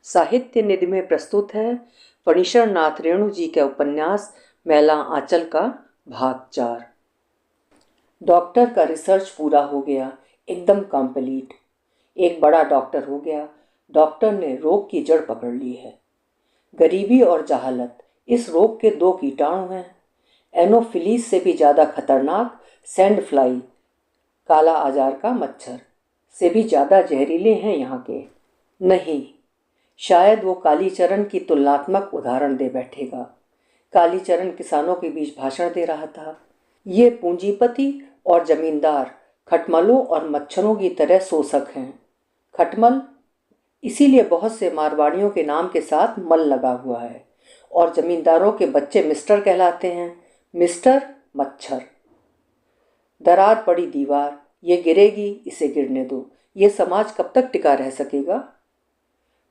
साहित्य निधि में प्रस्तुत है फणीश्वर नाथ रेणु जी का उपन्यास मैला आंचल का भाग 4। डॉक्टर का रिसर्च पूरा हो गया, एकदम कंप्लीट। एक बड़ा डॉक्टर हो गया। डॉक्टर ने रोग की जड़ पकड़ ली है। गरीबी और जहालत इस रोग के दो कीटाणु हैं। एनोफिलीस से भी ज़्यादा खतरनाक सैंड फ्लाई, काला आजार का मच्छर से भी ज़्यादा जहरीले हैं यहाँ के। नहीं, शायद वो कालीचरण की तुलनात्मक उदाहरण दे बैठेगा। कालीचरण किसानों के बीच भाषण दे रहा था। ये पूंजीपति और जमींदार खटमलों और मच्छरों की तरह शोषक हैं। खटमल इसीलिए बहुत से मारवाड़ियों के नाम के साथ मल लगा हुआ है, और जमींदारों के बच्चे मिस्टर कहलाते हैं। मिस्टर मच्छर। दरार पड़ी दीवार, ये गिरेगी, इसे गिरने दो। ये समाज कब तक टिका रह सकेगा?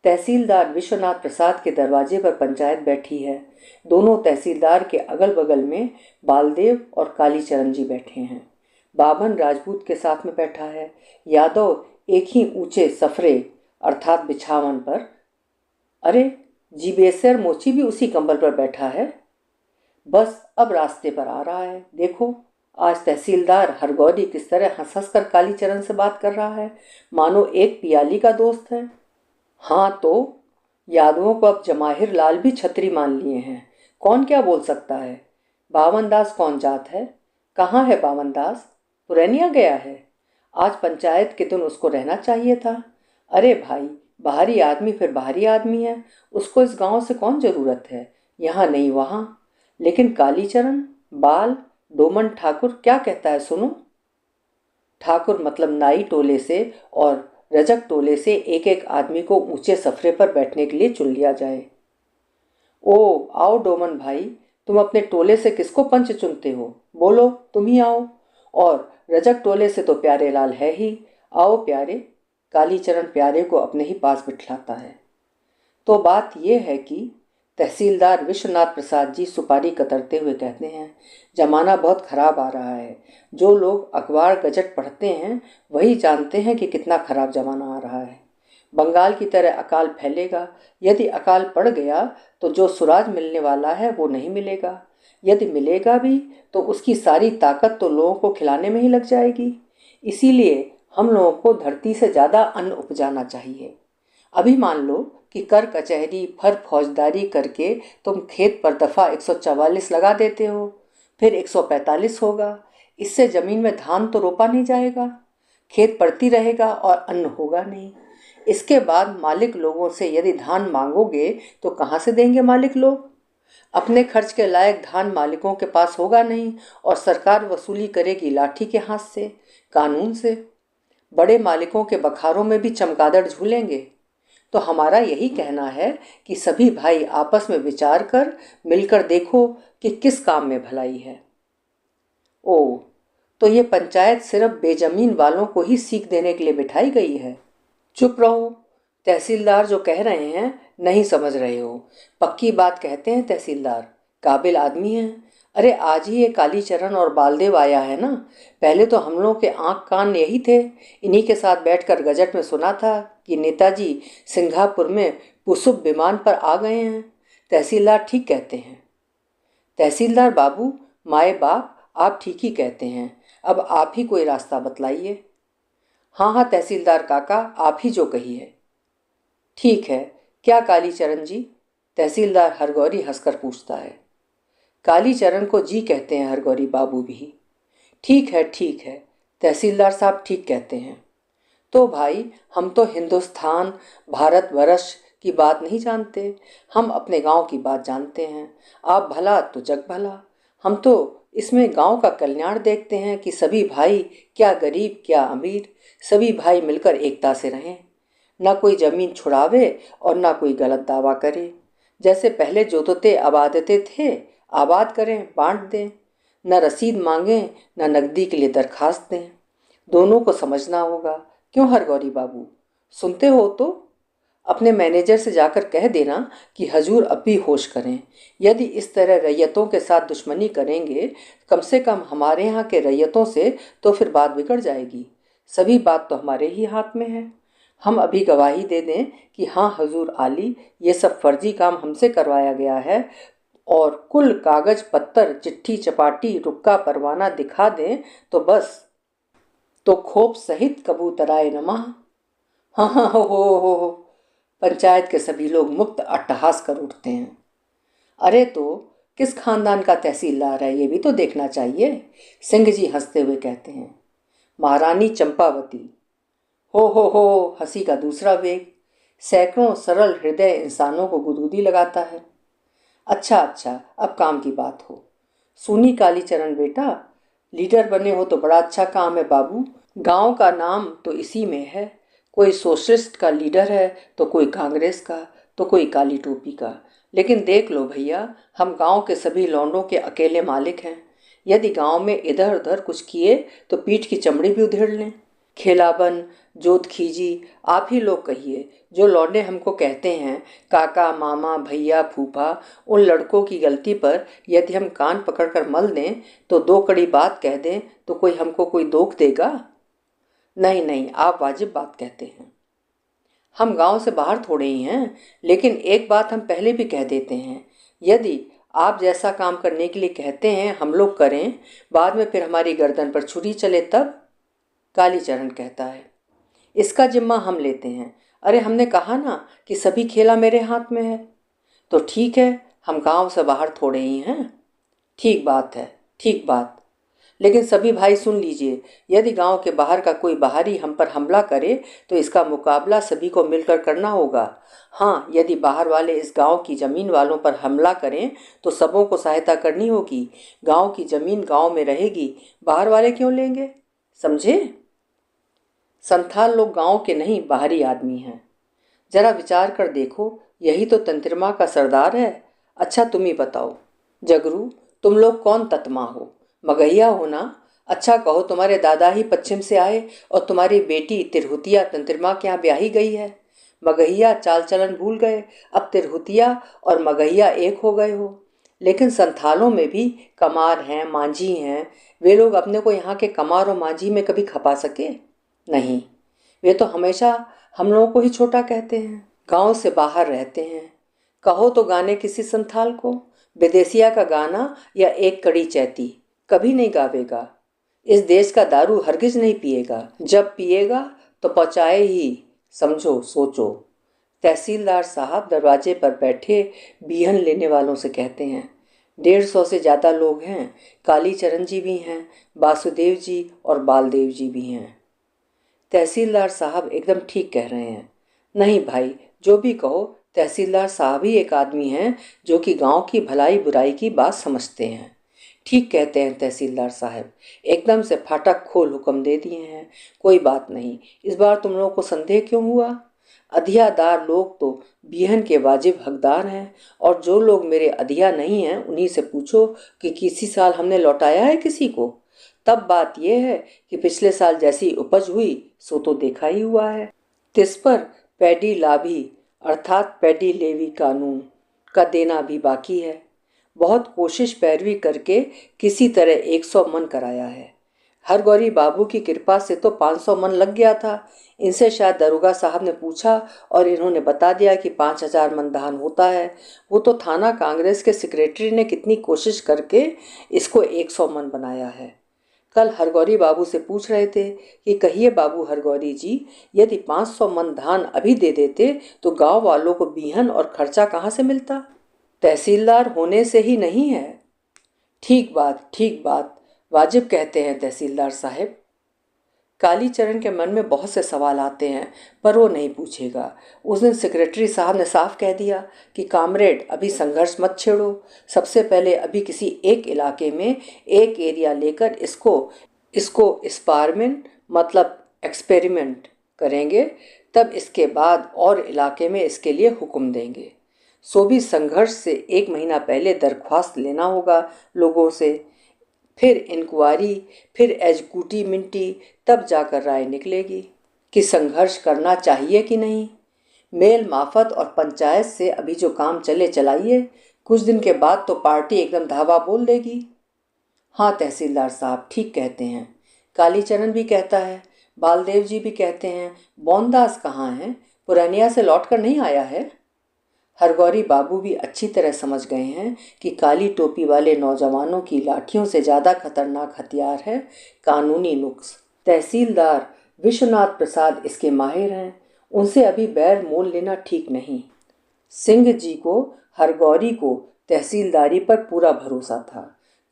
तहसीलदार विश्वनाथ प्रसाद के दरवाजे पर पंचायत बैठी है। दोनों तहसीलदार के अगल बगल में बालदेव और कालीचरण जी बैठे हैं। बाभन राजपूत के साथ में बैठा है। यादव एक ही ऊंचे सफरे अर्थात बिछावन पर। अरे, जीबेसर मोची भी उसी कंबल पर बैठा है। बस अब रास्ते पर आ रहा है। देखो, आज तहसीलदार हरगौरी किस तरह हंस हंस कर कालीचरण से बात कर रहा है, मानो एक पियाली का दोस्त है। हाँ तो यादवों को अब जमाहिर लाल भी छतरी मान लिए हैं। कौन क्या बोल सकता है? बावन दास कौन जात है? कहाँ है बावन दास? पुरैनिया गया है। आज पंचायत के दिन उसको रहना चाहिए था। अरे भाई, बाहरी आदमी फिर बाहरी आदमी है, उसको इस गांव से कौन ज़रूरत है? यहाँ नहीं वहाँ। लेकिन कालीचरण, बाल, डोमन ठाकुर क्या कहता है सुनो। ठाकुर मतलब नाई टोले से और रजक टोले से एक एक आदमी को ऊंचे सफरे पर बैठने के लिए चुन लिया जाए। ओ आओ डोमन भाई, तुम अपने टोले से किसको पंच चुनते हो? बोलो, तुम ही आओ। और रजक टोले से तो प्यारे लाल है ही। आओ प्यारे। कालीचरण प्यारे को अपने ही पास बिठलाता है। तो बात यह है कि तहसीलदार विश्वनाथ प्रसाद जी सुपारी कतरते हुए कहते हैं, जमाना बहुत खराब आ रहा है। जो लोग अखबार गजट पढ़ते हैं वही जानते हैं कि कितना खराब जमाना आ रहा है। बंगाल की तरह अकाल फैलेगा। यदि अकाल पड़ गया तो जो सुराज मिलने वाला है वो नहीं मिलेगा। यदि मिलेगा भी तो उसकी सारी ताकत तो लोगों को खिलाने में ही लग जाएगी। इसीलिए हम लोगों को धरती से ज़्यादा अन्न उपजाना चाहिए। अभी मान लो कि कर कचहरी फर फौजदारी करके तुम खेत पर दफ़ा 144 लगा देते हो, फिर 145 होगा। इससे ज़मीन में धान तो रोपा नहीं जाएगा, खेत पड़ती रहेगा और अन्न होगा नहीं। इसके बाद मालिक लोगों से यदि धान मांगोगे तो कहाँ से देंगे मालिक लोग? अपने खर्च के लायक धान मालिकों के पास होगा नहीं, और सरकार वसूली करेगी लाठी के हाथ से, कानून से। बड़े मालिकों के बखारों में भी चमगादड़ झूलेंगे। तो हमारा यही कहना है कि सभी भाई आपस में विचार कर मिलकर देखो कि किस काम में भलाई है। ओ, तो ये पंचायत सिर्फ बेजमीन वालों को ही सीख देने के लिए बिठाई गई है? चुप रहो। तहसीलदार जो कह रहे हैं नहीं समझ रहे हो। पक्की बात कहते हैं तहसीलदार, काबिल आदमी हैं। अरे आज ही ये कालीचरण और बालदेव आया है ना। पहले तो हम लोग के आँख कान यही थे। इन्हीं के साथ बैठकर गजट में सुना था कि नेताजी सिंगापुर में पुसुप विमान पर आ गए हैं। तहसीलदार ठीक कहते हैं। तहसीलदार बाबू, माए बाप, आप ठीक ही कहते हैं। अब आप ही कोई रास्ता बतलाइए। हाँ हाँ तहसीलदार काका, आप ही जो कहिए। ठीक है, क्या कालीचरण जी? तहसीलदार हरगौरी हंसकर पूछता है। कालीचरण को जी कहते हैं हरगौरी बाबू भी। ठीक है ठीक है, तहसीलदार साहब ठीक कहते हैं। तो भाई, हम तो हिंदुस्तान भारतवर्ष की बात नहीं जानते, हम अपने गांव की बात जानते हैं। आप भला तो जग भला। हम तो इसमें गांव का कल्याण देखते हैं कि सभी भाई, क्या गरीब क्या अमीर, सभी भाई मिलकर एकता से रहें। ना कोई ज़मीन छुड़ावे और ना कोई गलत दावा करे। जैसे पहले जोतते आबादते थे, आबाद करें, बांट दें। न रसीद मांगें न नकदी के लिए दरखास्त दें। दोनों को समझना होगा। क्यों हरगौरी बाबू, सुनते हो तो? अपने मैनेजर से जाकर कह देना कि हजूर अब भी होश करें। यदि इस तरह रैयतों के साथ दुश्मनी करेंगे, कम से कम हमारे यहाँ के रैयतों से, तो फिर बात बिगड़ जाएगी। सभी बात तो हमारे ही हाथ में है। हम अभी गवाही दे दें कि हाँ हजूर आली, ये सब फर्जी काम हमसे करवाया गया है, और कुल कागज पत्तर, चिट्ठी चपाटी, रुक्का परवाना दिखा दें तो बस, तो खोप सहित कबूतराए नमः। हाँ हाँ हो। पंचायत के सभी लोग मुक्त अट्टहास कर उठते हैं। अरे तो किस खानदान का तहसीलदार है, ये भी तो देखना चाहिए, सिंह जी हंसते हुए कहते हैं। महारानी चंपावती। हो, हंसी का दूसरा वेग सैकड़ों सरल हृदय इंसानों को गुदगुदी लगाता है। अच्छा, अब काम की बात हो। सुनी कालीचरण बेटा, लीडर बने हो तो बड़ा अच्छा काम है बाबू। गांव का नाम तो इसी में है। कोई सोशलिस्ट का लीडर है तो कोई कांग्रेस का, तो कोई काली टोपी का। लेकिन देख लो भैया, हम गांव के सभी लौंडों के अकेले मालिक हैं। यदि गांव में इधर उधर कुछ किए तो पीठ की चमड़ी भी उधेड़ लें। खेलाबन, जोत खीजी, आप ही लोग कहिए। जो लौंडे हमको कहते हैं काका, मामा, भैया, फूफा, उन लड़कों की गलती पर यदि हम कान पकड़कर मल दें, तो दो कड़ी बात कह दें, तो कोई हमको कोई दोख देगा? नहीं, आप वाजिब बात कहते हैं। हम गांव से बाहर थोड़े ही हैं, लेकिन एक बात हम पहले भी कह देते हैं, यदि आप जैसा काम करने के लिए कहते हैं हम लोग करें, बाद में फिर हमारी गर्दन पर छुरी चले तब? कालीचरण कहता है, इसका जिम्मा हम लेते हैं। अरे हमने कहा ना कि सभी खेला मेरे हाथ में है। तो ठीक है, हम गांव से बाहर थोड़े ही हैं। ठीक बात है, ठीक बात। लेकिन सभी भाई सुन लीजिए, यदि गांव के बाहर का कोई बाहरी हम पर हमला करे तो इसका मुकाबला सभी को मिलकर करना होगा। हाँ, यदि बाहर वाले इस गांव की ज़मीन वालों पर हमला करें तो सबों को सहायता करनी होगी। गांव की ज़मीन गांव में रहेगी, बाहर वाले क्यों लेंगे? समझे? संथाल लोग गांव के नहीं, बाहरी आदमी हैं। जरा विचार कर देखो, यही तो तंत्रिमा का सरदार है। अच्छा तुम ही बताओ जगरू, तुम लोग कौन तत्मा हो? मगहिया हो ना? अच्छा कहो, तुम्हारे दादा ही पश्चिम से आए और तुम्हारी बेटी तिरहुतिया तंत्रिमा के यहाँ ब्याही गई है। मगहिया चाल चलन भूल गए, अब तिरहुतिया और मगहिया एक हो गए हो। लेकिन संथालों में भी कमार हैं, मांझी हैं। वे लोग अपने को यहाँ के कमार और मांझी में कभी खपा सके? नहीं, वे तो हमेशा हम लोगों को ही छोटा कहते हैं। गांव से बाहर रहते हैं। कहो तो गाने किसी संथाल को, विदेशिया का गाना या एक कड़ी चैती कभी नहीं गावेगा। इस देश का दारू हरगिज नहीं पिएगा, जब पिएगा तो पचाए ही, समझो सोचो। तहसीलदार साहब दरवाजे पर बैठे बीहन लेने वालों से कहते हैं, 150 से ज़्यादा लोग हैं। कालीचरण जी भी हैं, वासुदेव जी और बालदेव जी भी हैं। तहसीलदार साहब एकदम ठीक कह रहे हैं। नहीं भाई, जो भी कहो, तहसीलदार साहब ही एक आदमी हैं जो कि गांव की भलाई बुराई की बात समझते हैं। ठीक कहते हैं तहसीलदार साहब, एकदम से फाटक खोल हुक्म दे दिए हैं। कोई बात नहीं, इस बार तुम लोगों को संदेह क्यों हुआ? अधियादार लोग तो बीहन के वाजिब हकदार हैं, और जो लोग मेरे अधिया नहीं हैं उन्हीं से पूछो कि किसी साल हमने लौटाया है किसी को। तब बात यह है कि पिछले साल जैसी उपज हुई सो तो देखा ही हुआ है। तिस पर पैडी लाभी अर्थात पैडी लेवी कानून का देना भी बाकी है। बहुत कोशिश पैरवी करके किसी तरह 100 मन कराया है। हरगौरी बाबू की कृपा से तो 500 मन लग गया था। इनसे शायद दरोगा साहब ने पूछा और इन्होंने बता दिया कि 5000 मन धान होता है। वो तो थाना कांग्रेस के सेक्रेटरी ने कितनी कोशिश करके इसको 100 मन बनाया है। कल हरगौरी बाबू से पूछ रहे थे कि कहिए बाबू हरगौरी जी, यदि 500 मन धान अभी दे देते तो गांव वालों को बीहन और खर्चा कहाँ से मिलता? तहसीलदार होने से ही नहीं है। ठीक बात, वाजिब कहते हैं तहसीलदार साहब। कालीचरण के मन में बहुत से सवाल आते हैं, पर वो नहीं पूछेगा। उस दिन सेक्रेटरी साहब ने साफ कह दिया कि कामरेड, अभी संघर्ष मत छेड़ो। सबसे पहले अभी किसी एक इलाके में एक एरिया लेकर इसको एक्सपेरिमेंट मतलब एक्सपेरिमेंट करेंगे, तब इसके बाद और इलाके में इसके लिए हुक्म देंगे। सो भी संघर्ष से 1 महीना पहले दरख्वास्त लेना होगा लोगों से, फिर इंक्वायरी, फिर एग्जीक्यूटिव, तब जाकर राय निकलेगी कि संघर्ष करना चाहिए कि नहीं। मेल माफत और पंचायत से अभी जो काम चले चलाइए, कुछ दिन के बाद तो पार्टी एकदम धावा बोल देगी। हाँ तहसीलदार साहब ठीक कहते हैं, कालीचरण भी कहता है। बालदेव जी भी कहते हैं, मोहनदास कहाँ है, पुरानिया से लौट कर नहीं आया है। हरगौरी बाबू भी अच्छी तरह समझ गए हैं कि काली टोपी वाले नौजवानों की लाठियों से ज़्यादा खतरनाक हथियार है कानूनी नुक्स। तहसीलदार विश्वनाथ प्रसाद इसके माहिर हैं, उनसे अभी बैर मोल लेना ठीक नहीं। सिंह जी को, हरगौरी को तहसीलदारी पर पूरा भरोसा था,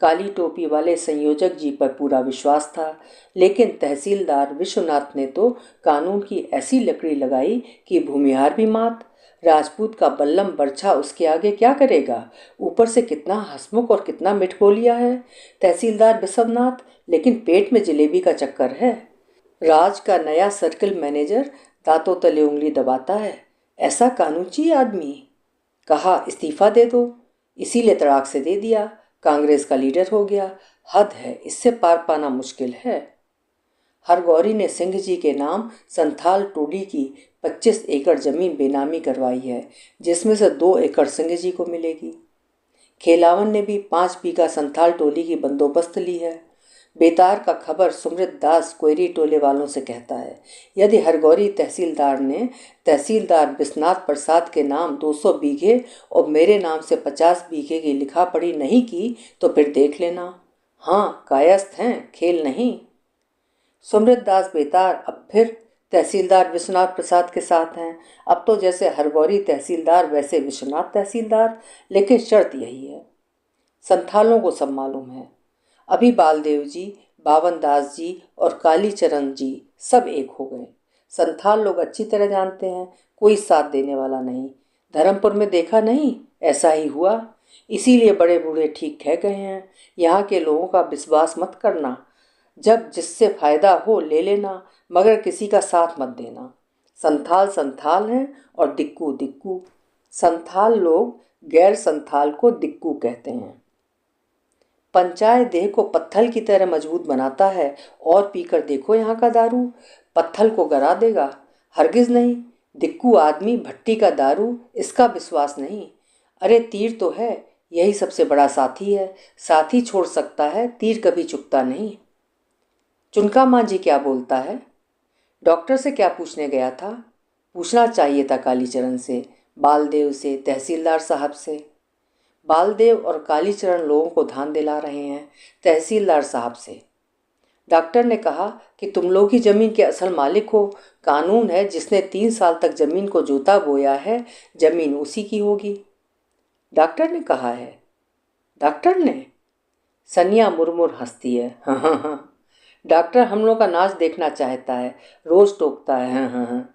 काली टोपी वाले संयोजक जी पर पूरा विश्वास था, लेकिन तहसीलदार विश्वनाथ ने तो कानून की ऐसी लकड़ी लगाई कि भूमिहार भी मात। राजपूत का बल्लम बरछा उसके आगे क्या करेगा। ऊपर से कितना हंसमुख और कितना मिठगोलिया है तहसीलदार विश्वनाथ, लेकिन पेट में जलेबी का चक्कर है। राज का नया सर्किल मैनेजर दांतों तले उंगली दबाता है। ऐसा कानूची आदमी, कहा इस्तीफा दे दो, इसीलिए तड़ाक से दे दिया, कांग्रेस का लीडर हो गया। हद है, इससे पार पाना मुश्किल है। हरगौरी ने सिंह जी के नाम संथाल टोली की 25 एकड़ जमीन बेनामी करवाई है, जिसमें से 2 एकड़ सिंह जी को मिलेगी। खेलावन ने भी 5 बीघा संथाल टोली की बंदोबस्त ली है। बेतार का खबर सुमृत दास कोयरी टोले वालों से कहता है, यदि हरगौरी तहसीलदार ने तहसीलदार विश्वनाथ प्रसाद के नाम 200 बीघे और मेरे नाम से 50 बीघे की लिखा पढ़ी नहीं की तो फिर देख लेना। हाँ, कायस्थ हैं, खेल नहीं। सुमृत दास बेतार अब फिर तहसीलदार विश्वनाथ प्रसाद के साथ हैं। अब तो जैसे हरगौरी तहसीलदार वैसे विश्वनाथ तहसीलदार, लेकिन शर्त यही है, संथालों को सब मालूम है। अभी बालदेव जी, बावन दास जी और कालीचरण जी सब एक हो गए। संथाल लोग अच्छी तरह जानते हैं, कोई साथ देने वाला नहीं। धर्मपुर में देखा नहीं, ऐसा ही हुआ। इसीलिए बड़े बूढ़े ठीक कह गए हैं, यहाँ के लोगों का विश्वास मत करना, जब जिससे फायदा हो ले लेना, मगर किसी का साथ मत देना। संथाल संथाल हैं और दिक्कू दिक्कू। संथाल लोग गैर संथाल को दिक्कू कहते हैं। पंचायत देह को पत्थल की तरह मजबूत बनाता है, और पीकर देखो यहाँ का दारू, पत्थल को गरा देगा। हरगिज नहीं, दिक्कू आदमी भट्टी का दारू, इसका विश्वास नहीं। अरे तीर तो है, यही सबसे बड़ा साथी है। साथी छोड़ सकता है, तीर कभी चुकता नहीं। चुनका मांझी क्या बोलता है? डॉक्टर से क्या पूछने गया था? पूछना चाहिए था कालीचरण से, बालदेव से, तहसीलदार साहब से। बालदेव और कालीचरण लोगों को ध्यान दिला रहे हैं तहसीलदार साहब से। डॉक्टर ने कहा कि तुम लोग ही ज़मीन के असल मालिक हो। कानून है, जिसने 3 साल तक ज़मीन को जोता बोया है, ज़मीन उसी की होगी। डॉक्टर ने कहा है? डॉक्टर ने? सनिया मुरमुर हंसती है, हाँ हाँ हाँ। डॉक्टर हम लोग का नाच देखना चाहता है, रोज़ टोकता है, हाँ हाँ हाँ।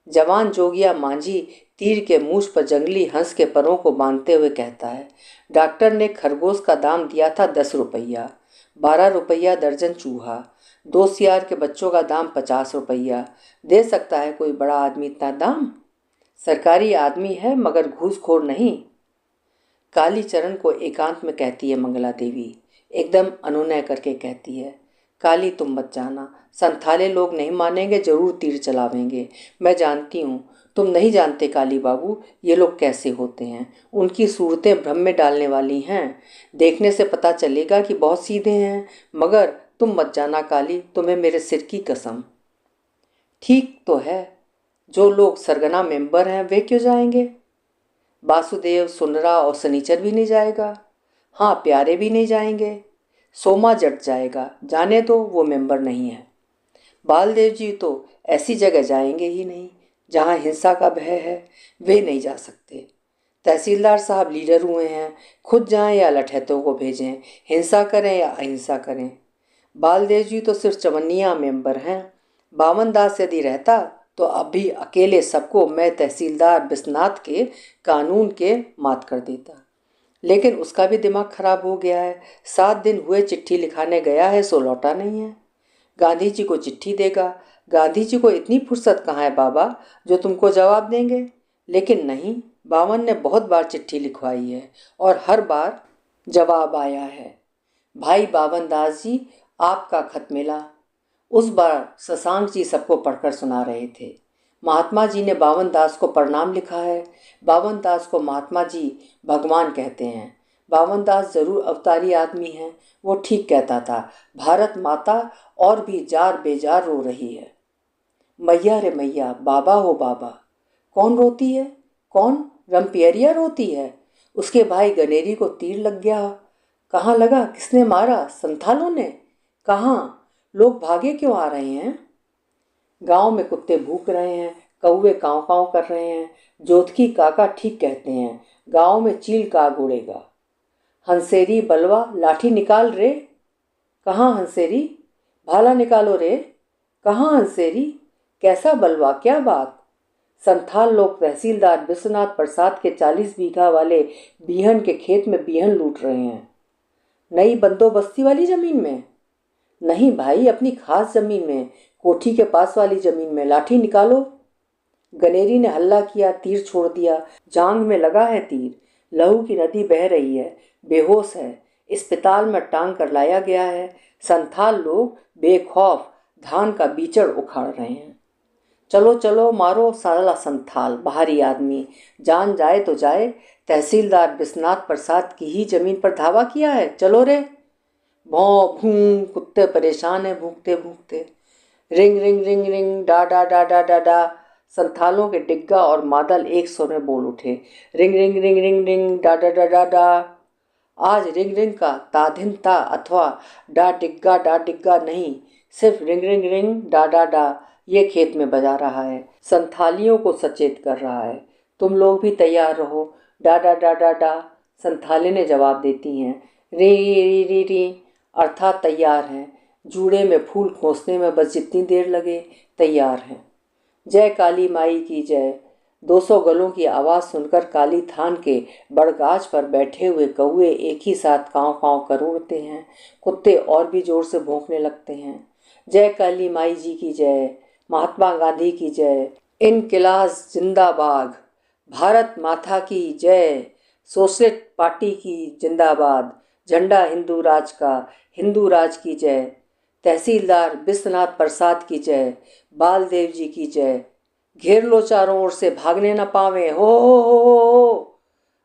जवान जोगिया मांझी तीर के मूछ पर जंगली हंस के परों को बांधते हुए कहता है, डॉक्टर ने खरगोश का दाम दिया था 10 रुपया, 12 रुपया दर्जन चूहा, 2 सियार के बच्चों का दाम 50 रुपया। दे सकता है कोई बड़ा आदमी इतना दाम? सरकारी आदमी है मगर घूसखोर नहीं। कालीचरण को एकांत में कहती है मंगला देवी, एकदम अनुनय करके कहती है, काली तुम मत जाना, संथाले लोग नहीं मानेंगे, जरूर तीर चलावेंगे। मैं जानती हूँ, तुम नहीं जानते काली बाबू ये लोग कैसे होते हैं। उनकी सूरतें भ्रम में डालने वाली हैं। देखने से पता चलेगा कि बहुत सीधे हैं, मगर तुम मत जाना काली, तुम्हें मेरे सिर की कसम। ठीक तो है, जो लोग सरगना मेंबर हैं वे क्यों जाएंगे? वासुदेव, सुनरा और सनीचर भी नहीं जाएगा। हाँ, प्यारे भी नहीं जाएंगे। सोमा जट जाएगा, जाने दो, वो मेंबर नहीं है। बालदेव जी तो ऐसी जगह जाएंगे ही नहीं जहाँ हिंसा का भय है, वे नहीं जा सकते। तहसीलदार साहब लीडर हुए हैं, खुद जाएं या लठैतों को भेजें, हिंसा करें या अहिंसा करें। बालदेव जी तो सिर्फ चवन्निया मेंबर हैं। बावन दास यदि रहता तो अभी अकेले सबको मैं तहसीलदार बिस्नाथ के कानून के मात कर देता, लेकिन उसका भी दिमाग खराब हो गया है। 7 दिन हुए चिट्ठी लिखाने गया है, सो लौटा नहीं है। गांधी जी को चिट्ठी देगा। गांधी जी को इतनी फुर्सत कहाँ है बाबा, जो तुमको जवाब देंगे? लेकिन नहीं, बावन ने बहुत बार चिट्ठी लिखवाई है और हर बार जवाब आया है। भाई बावन दास जी, आपका खत मिला। उस बार शशांक जी सबको पढ़कर सुना रहे थे। महात्मा जी ने बावन दास को प्रणाम लिखा है। बावन दास को महात्मा जी भगवान कहते हैं। बावनदास जरूर अवतारी आदमी है, वो ठीक कहता था। भारत माता और भी जार बेजार रो रही है। मैया रे मैया, बाबा हो बाबा। कौन रोती है? कौन? रंपियरिया रोती है। उसके भाई गनेरी को तीर लग गया। कहाँ लगा? किसने मारा? संथालों ने? कहाँ? लोग भागे क्यों आ रहे हैं? गांव में कुत्ते भूख रहे हैं, कौवे काँव काँव कर रहे हैं। जोतकी काका ठीक कहते हैं, गांव में चील काग उड़ेगा। हंसेरी बलवा, लाठी निकाल रे। कहाँ हंसेरी? भाला निकालो रे। कहाँ हंसेरी? कैसा बलवा, क्या बात? संथाल लोग तहसीलदार विश्वनाथ प्रसाद के 40 बीघा वाले बीहन के खेत में बीहन लूट रहे हैं। नई बंदोबस्ती वाली जमीन में? नहीं भाई, अपनी खास जमीन में, कोठी के पास वाली जमीन में। लाठी निकालो। गनेरी ने हल्ला किया, तीर छोड़ दिया। जांग में लगा है तीर, लहू की नदी बह रही है, बेहोश है, अस्पताल में टांग कर लाया गया है। संथाल लोग बेखौफ धान का बीचड़ उखाड़ रहे हैं। चलो चलो, मारो साला संथाल, बाहरी आदमी, जान जाए तो जाए। तहसीलदार विश्वनाथ प्रसाद की ही जमीन पर धावा किया है, चलो रे। भौं भूं, कुत्ते परेशान है भूखते भूखते। रिंग रिंग रिंग रिंग, डा डा डा डा डा डा। संथालों के डिग्गा और मादल एक सुर में बोल उठे, ring ring ring ring ring, डा डा डा डा डा। आज रिंग रिंग का ताधिन ता अथवा डा डिग्गा नहीं, सिर्फ रिंग रिंग रिंग डा डा डा ये खेत में बजा रहा है, संथालियों को सचेत कर रहा है। तुम लोग भी तैयार रहो, डा डा डा डा डा। संथाली ने जवाब देती हैं, री री री री, अर्थात तैयार हैं। जूड़े में फूल खोसने में बस जितनी देर लगे, तैयार हैं। जय काली माई की जय। 200 गलों की आवाज़ सुनकर काली थान के बड़गाछ पर बैठे हुए कौवे एक ही साथ काँव काँव कर उड़ते हैं। कुत्ते और भी जोर से भौंकने लगते हैं। जय काली माई जी की जय, महात्मा गांधी की जय, इनकिलाब जिंदाबाद, भारत माता की जय, सोशलिस्ट पार्टी की जिंदाबाद, झंडा हिंदू राज का, हिंदू राज की जय, तहसीलदार विश्वनाथ प्रसाद की जय, बालदेव जी की जय। घेर लो चारों ओर से, भागने न पावे। हो।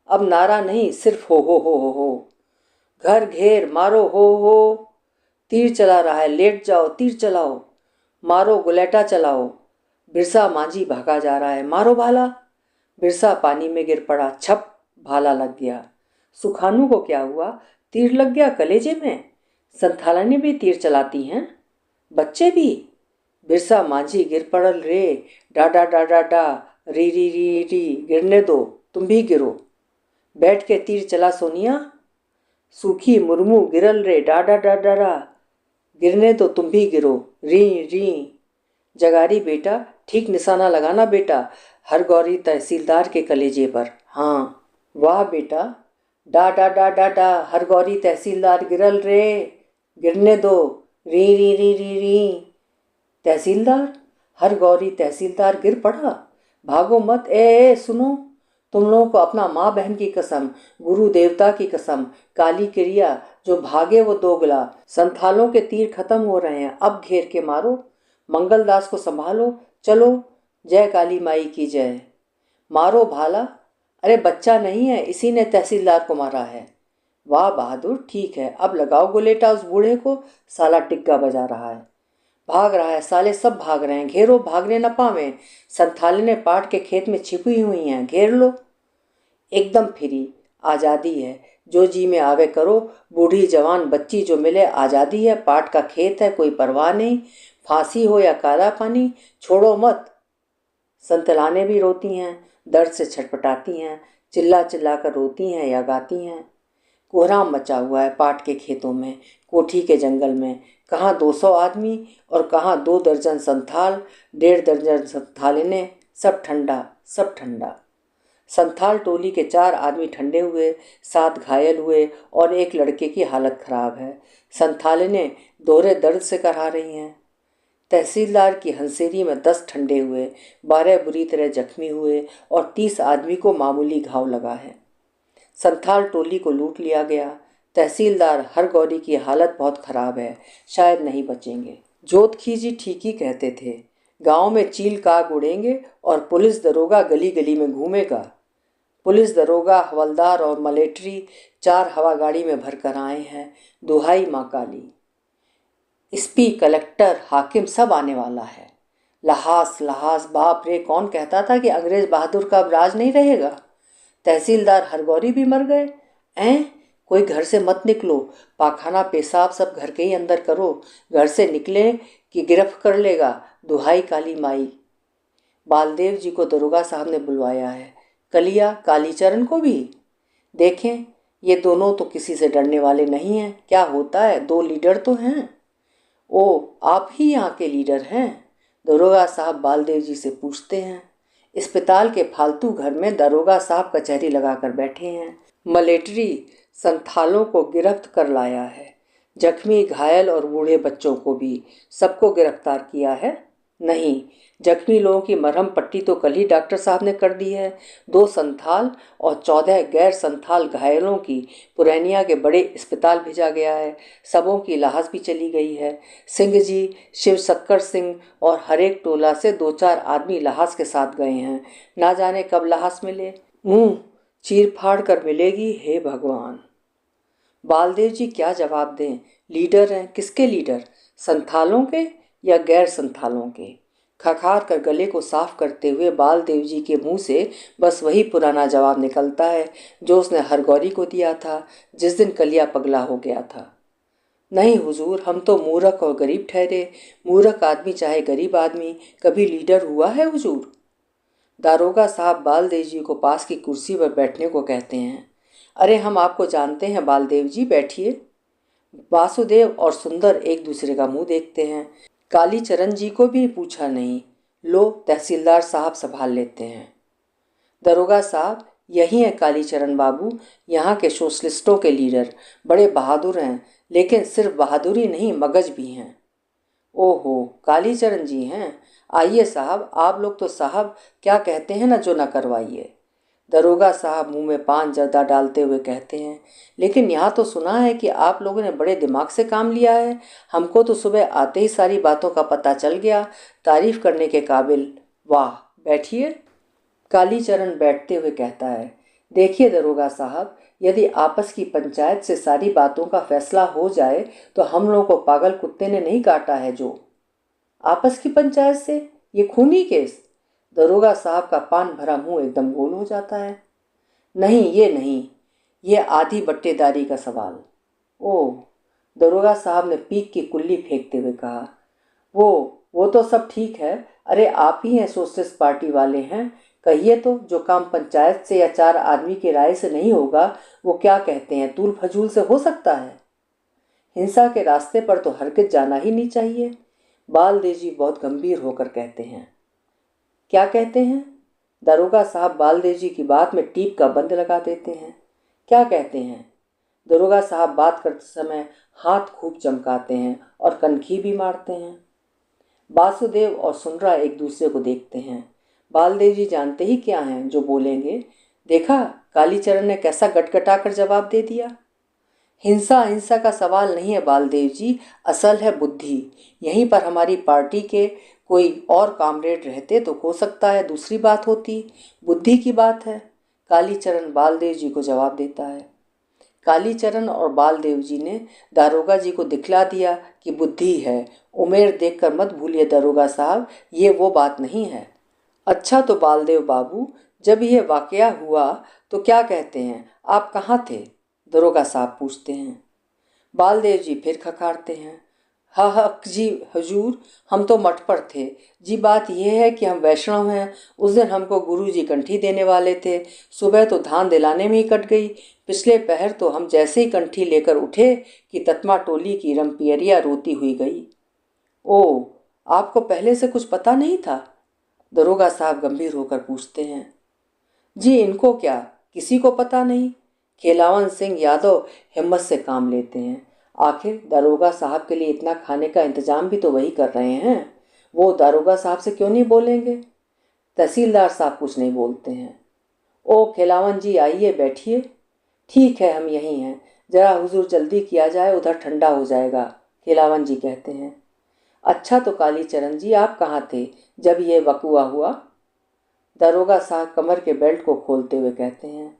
अब नारा नहीं, सिर्फ हो। घर घेर, मारो हो। तीर चला रहा है, लेट जाओ, तीर चलाओ। मारो, गुलेटा चलाओ। बिरसा मांझी भागा जा रहा है, मारो भाला। बिरसा पानी में गिर पड़ा, छप, भाला लग गया। सुखानू को क्या हुआ? तीर लग गया कलेजे में। संथालनी भी तीर चलाती हैं, बच्चे भी। बिरसा मांझी गिर पड़ल रे, डा डा डा डा डा, री री री री, गिरने दो, तुम भी गिरो। बैठ के तीर चला सोनिया। सूखी मुर्मू गिरल रे, डा डा डा डा डा, गिरने दो, तुम भी गिरो, री री। जगारी बेटा, ठीक निशाना लगाना बेटा, हर गौरी तहसीलदार के कलेजे पर। हाँ, वाह बेटा, डा डा डा डा डा, हर गौरी तहसीलदार गिरल रे, गिरने दो, री री री री री। तहसीलदार, हर गौरी तहसीलदार गिर पड़ा। भागो मत। ए सुनो, तुम लोगों को अपना माँ बहन की कसम, गुरु देवता की कसम, काली क्रिया, जो भागे वो दोगला। संथालों के तीर खत्म हो रहे हैं, अब घेर के मारो। मंगलदास को संभालो, चलो। जय काली माई की जय। मारो भाला। अरे बच्चा नहीं है, इसी ने तहसीलदार को मारा है। वाह बहादुर, ठीक है, अब लगाओ गुलेटा उस बूढ़े को, साला टिग्गा बजा रहा है। भाग रहा है, साले सब भाग रहे हैं, घेरो, भागने न पावे। संथाली ने पाट के खेत में छिपी हुई हैं, घेर लो। एकदम फ्री, आज़ादी है, जो जी में आवे करो। बूढ़ी जवान बच्ची जो मिले, आज़ादी है। पाट का खेत है, कोई परवाह नहीं, फांसी हो या काला पानी, छोड़ो मत। संतलाने भी रोती हैं, दर्द से छटपटाती हैं, चिल्ला चिल्ला कर रोती हैं या गाती हैं। कोहराम मचा हुआ है पाट के खेतों में, कोठी के जंगल में। कहाँ 200 आदमी और कहाँ 2 दर्जन संथाल, 1.5 दर्जन संथालिने, सब ठंडा, सब ठंडा। संथाल टोली के 4 आदमी ठंडे हुए, 7 घायल हुए और एक लड़के की हालत खराब है। संथालिने दोहरे दर्द से करहा रही हैं। तहसीलदार की हंसेरी में 10 ठंडे हुए, 12 बुरी तरह जख्मी हुए और 30 आदमी को मामूली घाव लगा है। संथाल टोली को लूट लिया गया। तहसीलदार हरगौरी की हालत बहुत खराब है, शायद नहीं बचेंगे। जोतखीजी ठीक ही कहते थे, गांव में चील काग उड़ेंगे और पुलिस दरोगा गली गली में घूमेगा। पुलिस दरोगा, हवलदार और मलेट्री 4 हवा गाड़ी में भरकर आए हैं। दुहाई माँ काली, एसपी, कलेक्टर, हाकिम सब आने वाला है। लहास लहास, बाप रे, कौन कहता था कि अंग्रेज बहादुर का अब राज नहीं रहेगा। तहसीलदार हरगौरी भी मर गए। कोई घर से मत निकलो, पाखाना पेशाब सब घर के ही अंदर करो, घर से निकले कि गिरफ्त कर लेगा। दुहाई काली माई। बालदेव जी को दरोगा साहब ने बुलवाया है। कलिया, कालीचरण को भी। देखें, ये दोनों तो किसी से डरने वाले नहीं हैं। क्या होता है, 2 लीडर तो हैं। ओ, आप ही यहाँ के लीडर हैं? दरोगा साहब बालदेव जी से पूछते हैं। अस्पताल के फालतू घर में दरोगा साहब कचहरी लगाकर बैठे हैं। मलेट्री संथालों को गिरफ्त कर लाया है। जख्मी, घायल और बूढ़े बच्चों को भी, सबको गिरफ्तार किया है। नहीं, जख्मी लोगों की मरहम पट्टी तो कल ही डॉक्टर साहब ने कर दी है। 2 संथाल और 14 गैर संथाल घायलों की पुरैनिया के बड़े अस्पताल भेजा गया है। सबों की लाश भी चली गई है। सिंह जी, शिव शक्कर सिंह और हरेक टोला से 2-4 आदमी लाश के साथ गए हैं। ना जाने कब लाश मिले। मुंह चीर फाड़ कर मिलेगी। हे भगवान! बालदेव जी क्या जवाब दें? लीडर हैं, किसके लीडर? संथालों के या गैर संथालों के? खखार कर गले को साफ करते हुए बालदेव जी के मुंह से बस वही पुराना जवाब निकलता है जो उसने हरगौरी को दिया था जिस दिन कलिया पगला हो गया था। नहीं हुजूर, हम तो मूर्ख और गरीब ठहरे। मूर्ख आदमी चाहे गरीब आदमी कभी लीडर हुआ है हुजूर? दारोगा साहब बालदेव जी को पास की कुर्सी पर बैठने को कहते हैं। अरे, हम आपको जानते हैं बालदेव जी, बैठिए। वासुदेव और सुंदर एक दूसरे का मुंह देखते हैं। कालीचरण जी को भी पूछा नहीं। लो, तहसीलदार साहब संभाल लेते हैं। दरोगा साहब, यही हैं कालीचरण बाबू, यहाँ के सोशलिस्टों के लीडर। बड़े बहादुर हैं, लेकिन सिर्फ बहादुरी नहीं, मगज भी हैं। ओहो, कालीचरण जी हैं। आइए साहब, आप लोग तो साहब क्या कहते हैं ना, जो ना करवाइए। दरोगा साहब मुंह में पान जर्दा डालते हुए कहते हैं। लेकिन यहाँ तो सुना है कि आप लोगों ने बड़े दिमाग से काम लिया है। हमको तो सुबह आते ही सारी बातों का पता चल गया। तारीफ करने के काबिल। वाह, बैठिए। कालीचरण बैठते हुए कहता है। देखिए दरोगा साहब, यदि आपस की पंचायत से सारी बातों का फैसला हो जाए तो हम लोगों को पागल कुत्ते ने नहीं काटा है। जो आपस की पंचायत से, ये खूनी केस? दरोगा साहब का पान भरा मुंह एकदम गोल हो जाता है। नहीं, ये नहीं, ये आधी बट्टेदारी का सवाल। ओह, दरोगा साहब ने पीक की कुल्ली फेंकते हुए कहा। वो तो सब ठीक है। अरे, आप ही हैं सोशलिस्ट पार्टी वाले हैं। कहिए तो, जो काम पंचायत से या 4 आदमी की राय से नहीं होगा वो क्या कहते हैं, तूल फजूल से हो सकता है? हिंसा के रास्ते पर तो हरगिज जाना ही नहीं चाहिए। बालदेव जी बहुत गंभीर होकर कहते हैं। क्या कहते हैं? दरोगा साहब बालदेव जी की बात में टीप का बंद लगा देते हैं। क्या कहते हैं? दरोगा साहब बात करते समय हाथ खूब चमकाते हैं और कनखी भी मारते हैं। वासुदेव और सुंदरा एक दूसरे को देखते हैं। बालदेव जी जानते ही क्या हैं जो बोलेंगे। देखा, कालीचरण ने कैसा गटगटा कर जवाब दे दिया। हिंसा हिंसा का सवाल नहीं है बालदेव जी, असल है बुद्धि। यहीं पर हमारी पार्टी के कोई और कामरेड रहते तो हो सकता है दूसरी बात होती। बुद्धि की बात है। कालीचरण बालदेव जी को जवाब देता है। कालीचरण और बालदेव जी ने दारोगा जी को दिखला दिया कि बुद्धि है। उमेर देखकर मत भूलिए दरोगा साहब, ये वो बात नहीं है। अच्छा तो बालदेव बाबू, जब यह वाकया हुआ तो क्या कहते हैं, आप कहाँ थे? दरोगा साहब पूछते हैं। बालदेव जी फिर खखारते हैं। हाँ हाँ जी हजूर, हम तो मठ पर थे जी। बात यह है कि हम वैष्णव हैं। उस दिन हमको गुरु जी कंठी देने वाले थे। सुबह तो धान दिलाने में ही कट गई। पिछले पहर तो हम जैसे ही कंठी लेकर उठे कि ततमा टोली की रमपियरिया रोती हुई गई। ओह, आपको पहले से कुछ पता नहीं था? दरोगा साहब गंभीर होकर पूछते हैं। जी, इनको क्या, किसी को पता नहीं। खेलावन सिंह यादव हिम्मत से काम लेते हैं। आखिर दारोगा साहब के लिए इतना खाने का इंतजाम भी तो वही कर रहे हैं। वो दारोगा साहब से क्यों नहीं बोलेंगे? तहसीलदार साहब कुछ नहीं बोलते हैं। ओ खेलावन जी, आइए बैठिए। ठीक है, हम यहीं हैं। जरा हुजूर जल्दी किया जाए, उधर ठंडा हो जाएगा, खेलावन जी कहते हैं। अच्छा तो कालीचरण जी, आप कहाँ थे जब ये वकुआ हुआ? दरोगा साहब कमर के बेल्ट को खोलते हुए कहते हैं।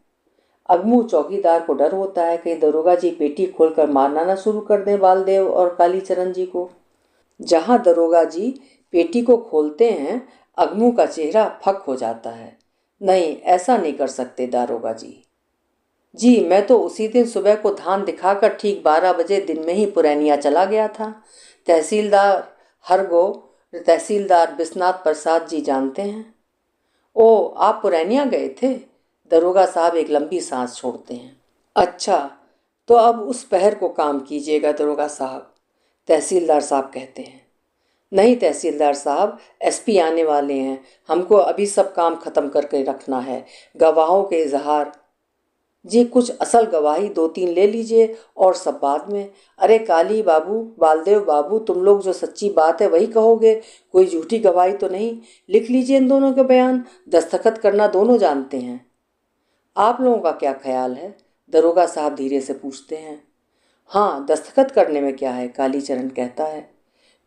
अगमू चौकीदार को डर होता है कहीं दरोगा जी पेटी खोलकर मारना ना शुरू कर दें बालदेव और कालीचरण जी को। जहां दरोगा जी पेटी को खोलते हैं, अगमू का चेहरा फक हो जाता है। नहीं, ऐसा नहीं कर सकते दारोगा जी, मैं तो उसी दिन सुबह को धान दिखाकर ठीक 12 बजे दिन में ही पुरैनिया चला गया था। तहसीलदार हरगो तहसीलदार बिस्नाथ प्रसाद जी जानते हैं। ओ, आप पुरैनिया गए थे? दरोगा साहब एक लंबी सांस छोड़ते हैं। अच्छा, तो अब उस पहर को काम कीजिएगा दरोगा साहब, तहसीलदार साहब कहते हैं। नहीं तहसीलदार साहब, एसपी आने वाले हैं, हमको अभी सब काम खत्म करके रखना है। गवाहों के इजहार जी, कुछ असल गवाही 2-3 ले लीजिए और सब बाद में। अरे काली बाबू, बालदेव बाबू, तुम लोग जो सच्ची बात है वही कहोगे, कोई झूठी गवाही तो नहीं। लिख लीजिए इन दोनों के बयान, दस्तखत करना दोनों जानते हैं। आप लोगों का क्या ख्याल है? दरोगा साहब धीरे से पूछते हैं। हाँ, दस्तखत करने में क्या है, कालीचरण कहता है।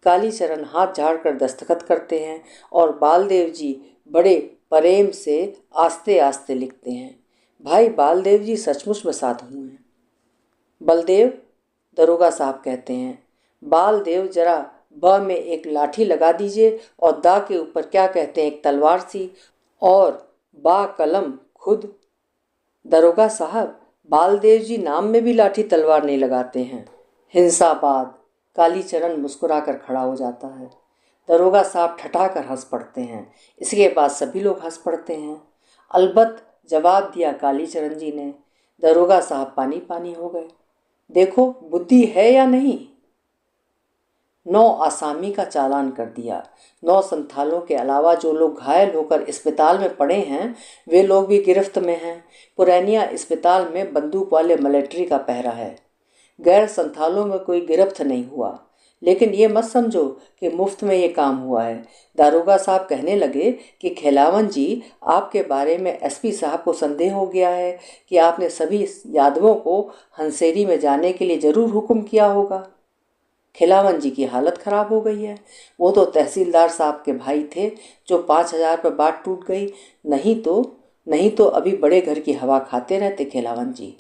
कालीचरण हाथ झाड़कर दस्तखत करते हैं और बालदेव जी बड़े प्रेम से आस्ते आस्ते लिखते हैं। भाई बालदेव जी सचमुच में साधु हैं। बलदेव, दरोगा साहब कहते हैं। बालदेव, जरा ब में एक लाठी लगा दीजिए और दा के ऊपर क्या कहते हैं, एक तलवार सी, और बा कलम खुद। दरोगा साहब, बालदेव जी नाम में भी लाठी तलवार नहीं लगाते हैं। हिंसाबाद। कालीचरण मुस्कुराकर खड़ा हो जाता है। दरोगा साहब ठठाकर हंस पड़ते हैं। इसके बाद सभी लोग हंस पड़ते हैं। अलबत्त, जवाब दिया कालीचरण जी ने। दरोगा साहब पानी पानी हो गए। देखो, बुद्धि है या नहीं? 9 आसामी का चालान कर दिया। 9 संथालों के अलावा जो लोग घायल होकर अस्पताल में पड़े हैं, वे लोग भी गिरफ्त में हैं। पुरैनिया अस्पताल में बंदूक वाले मिलिट्री का पहरा है। गैर संथालों में कोई गिरफ्त नहीं हुआ, लेकिन ये मत समझो कि मुफ्त में ये काम हुआ है। दारोगा साहब कहने लगे कि खिलावन जी, आपके बारे में एसपी साहब को संदेह हो गया है कि आपने सभी यादवों को हंसेरी में जाने के लिए ज़रूर हुक्म किया होगा। खिलावन जी की हालत ख़राब हो गई है। वो तो तहसीलदार साहब के भाई थे जो 5,000 पर बात टूट गई। नहीं तो अभी बड़े घर की हवा खाते रहते खिलावन जी।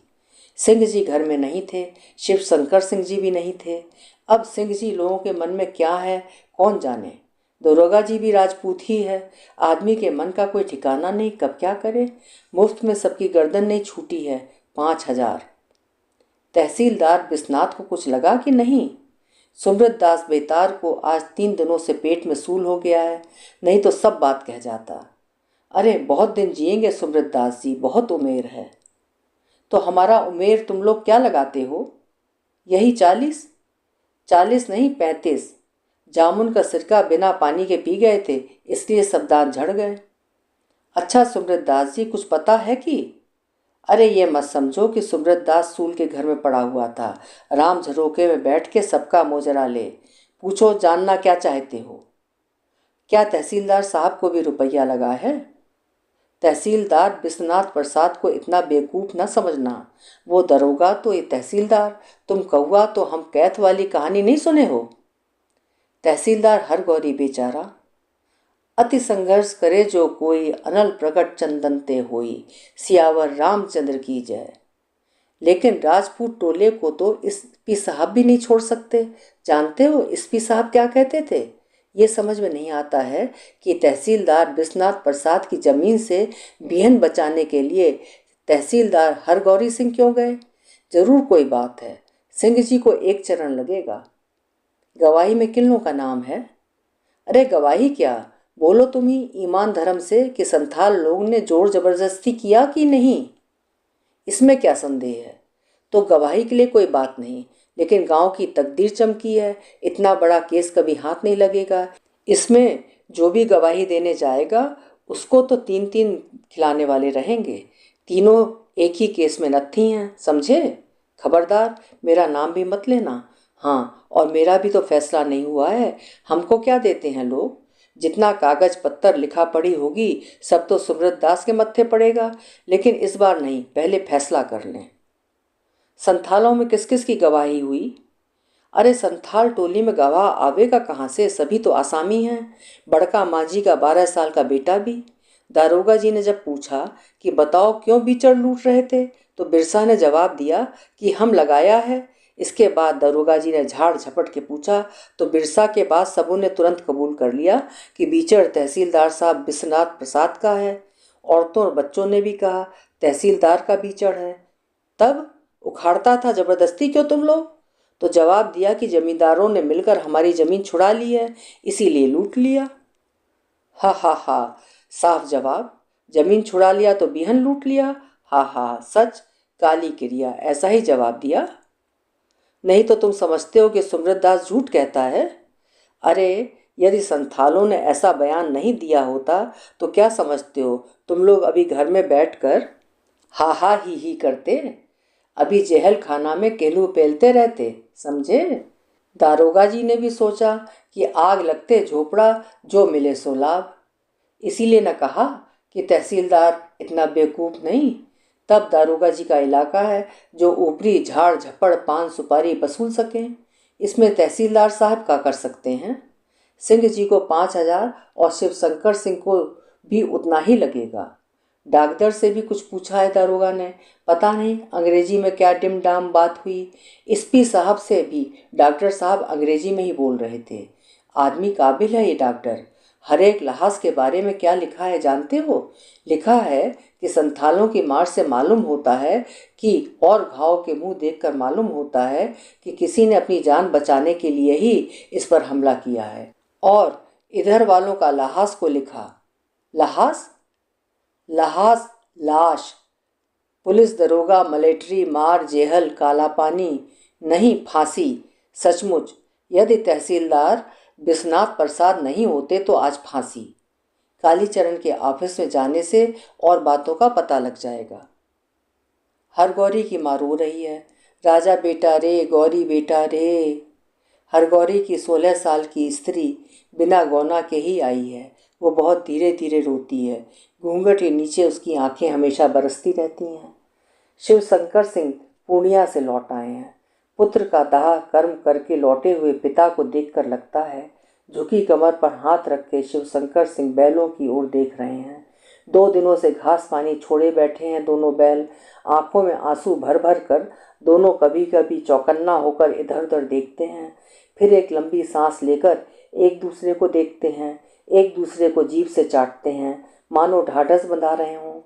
सिंह जी घर में नहीं थे, शिव शंकर सिंह जी भी नहीं थे। अब सिंह जी लोगों के मन में क्या है कौन जाने। दरोगा जी भी राजपूत ही है। आदमी के मन का कोई ठिकाना नहीं, कब क्या करे। मुफ्त में सबकी गर्दन नहीं छूटी है। 5,000। तहसीलदार बिस्नाथ को कुछ लगा कि नहीं? सुमृत दास बेतार को आज 3 दिनों से पेट में सूल हो गया है, नहीं तो सब बात कह जाता। अरे बहुत दिन जिएंगे सुमृत दास जी, बहुत उमेर है। तो हमारा उमेर तुम लोग क्या लगाते हो? यही 40? 40 नहीं, 35। जामुन का सिरका बिना पानी के पी गए थे, इसलिए सब दांत झड़ गए। अच्छा सुमृत दास जी, कुछ पता है कि? अरे ये मत समझो कि सुमृत दास सूल के घर में पड़ा हुआ था। राम झरोके में बैठ के सबका मोजरा ले। पूछो, जानना क्या चाहते हो? क्या तहसीलदार साहब को भी रुपया लगा है? तहसीलदार बिस्नाथ प्रसाद को इतना बेवकूफ़ न समझना। वो दरोगा तो ये तहसीलदार, तुम कौआ तो हम कैथ वाली कहानी नहीं सुने हो। तहसीलदार हर गौरी बेचारा। अति संघर्ष करे जो कोई, अनल प्रकट चंदन ते होई, सियावर रामचंद्र की जय। लेकिन राजपूत टोले को तो एसपी साहब भी नहीं छोड़ सकते। जानते हो एसपी साहब क्या कहते थे? ये समझ में नहीं आता है कि तहसीलदार बिस्नाथ प्रसाद की ज़मीन से बिहन बचाने के लिए तहसीलदार हरगौरी सिंह क्यों गए? ज़रूर कोई बात है। सिंह जी को एक चरण लगेगा। गवाही में किन लोगों का नाम है? अरे गवाही क्या, बोलो तुम ही ईमान धर्म से कि संथाल लोग ने जोर जबरदस्ती किया कि नहीं। इसमें क्या संदेह है? तो गवाही के लिए कोई बात नहीं, लेकिन गांव की तकदीर चमकी है। इतना बड़ा केस कभी हाथ नहीं लगेगा। इसमें जो भी गवाही देने जाएगा उसको तो 3-3 खिलाने वाले रहेंगे। तीनों एक ही केस में नत्थी हैं, समझे? खबरदार, मेरा नाम भी मत लेना। हाँ, और मेरा भी तो फैसला नहीं हुआ है। हमको क्या देते हैं लोग? जितना कागज पत्तर लिखा पड़ी होगी सब तो सुमृत दास के मत्थे पड़ेगा। लेकिन इस बार नहीं, पहले फैसला कर लें। संथालों में किस किस की गवाही हुई? अरे संथाल टोली में गवाह आवेगा कहाँ से, सभी तो आसामी हैं। बड़का मांझी का 12 साल का बेटा भी। दारोगा जी ने जब पूछा कि बताओ क्यों बीचड़ लूट रहे थे, तो बिरसा ने जवाब दिया कि हम लगाया है। इसके बाद दारोगा जी ने झाड़ झपट के पूछा तो बिरसा के बाद सबों ने तुरंत कबूल कर लिया कि बीचड़ तहसीलदार साहब विश्वनाथ प्रसाद का है। औरतों और बच्चों ने भी कहा तहसीलदार का बीचड़ है। तब उखाड़ता था जबरदस्ती क्यों तुम लोग? तो जवाब दिया कि जमींदारों ने मिलकर हमारी जमीन छुड़ा ली है, इसीलिए लूट लिया। हा हा हा, साफ जवाब। जमीन छुड़ा लिया तो बिहन लूट लिया। हा हा, सच, काली क्रिया, ऐसा ही जवाब दिया। नहीं तो तुम समझते हो कि सुमृतदास झूठ कहता है? अरे, यदि संथालों ने ऐसा बयान नहीं दिया होता तो क्या समझते हो तुम लोग अभी घर में बैठकर हा हा ही करते? अभी जेहल खाना में केलू पेलते रहते, समझे? दारोगा जी ने भी सोचा कि आग लगते झोपड़ा, जो मिले सो लाभ। इसीलिए न कहा कि तहसीलदार इतना बेवकूफ़ नहीं। तब दारोगा जी का इलाका है जो ऊपरी झाड़ झपड़ पान सुपारी वसूल सकें। इसमें तहसीलदार साहब का कर सकते हैं। सिंह जी को 5,000 और शिवशंकर सिंह को भी उतना ही लगेगा। डाकदर से भी कुछ पूछा है दारोगा ने, पता नहीं अंग्रेजी में क्या डिम डाम बात हुई। एसपी साहब से भी डॉक्टर साहब अंग्रेजी में ही बोल रहे थे। आदमी काबिल है ये डॉक्टर। हर एक लहाज के बारे में क्या लिखा है जानते हो? लिखा है कि संथालों की मार से मालूम होता है कि, और घाव के मुंह देखकर मालूम होता है कि किसी ने अपनी जान बचाने के लिए ही इस पर हमला किया है। और इधर वालों का लहाज को लिखा। लहाज? लहाज लाश। पुलिस दरोगा मलेट्री मार जेहल काला पानी, नहीं फांसी। सचमुच यदि तहसीलदार विश्वनाथ प्रसाद नहीं होते तो आज फांसी। कालीचरण के ऑफिस में जाने से और बातों का पता लग जाएगा। हरगौरी की माँ रो रही है। राजा बेटा रे, गौरी बेटा रे। हरगौरी की 16 साल की स्त्री बिना गौना के ही आई है। वो बहुत धीरे धीरे रोती है। घूंघट के नीचे उसकी आंखें हमेशा बरसती रहती हैं। शिवशंकर सिंह पूर्णिया से लौट आए हैं। पुत्र का दाह कर्म करके लौटे हुए पिता को देखकर लगता है। झुकी कमर पर हाथ रख के शिवशंकर सिंह बैलों की ओर देख रहे हैं। 2 दिनों से घास पानी छोड़े बैठे हैं दोनों बैल। आंखों में आंसू भर भर कर दोनों कभी कभी चौकन्ना होकर इधर उधर देखते हैं, फिर एक लंबी सांस लेकर एक दूसरे को देखते हैं, एक दूसरे को जीभ से चाटते हैं, मानो ढाढ़स बंधा रहे हों।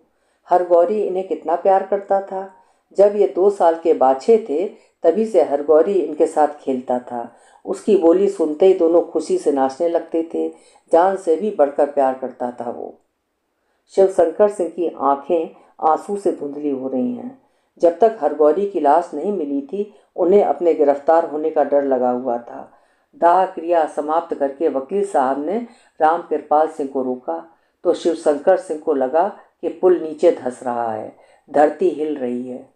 हरगौरी इन्हें कितना प्यार करता था। जब ये 2 साल के बाछे थे तभी से हरगौरी इनके साथ खेलता था। उसकी बोली सुनते ही दोनों खुशी से नाचने लगते थे। जान से भी बढ़कर प्यार करता था वो। शिवशंकर सिंह की आंखें आंसू से धुंधली हो रही हैं। जब तक हरगौरी की लाश नहीं मिली थी उन्हें अपने गिरफ्तार होने का डर लगा हुआ था। दाह क्रिया समाप्त करके वकील साहब ने राम कृपाल सिंह को रोका तो शिवशंकर सिंह को लगा कि पुल नीचे धंस रहा है, धरती हिल रही है।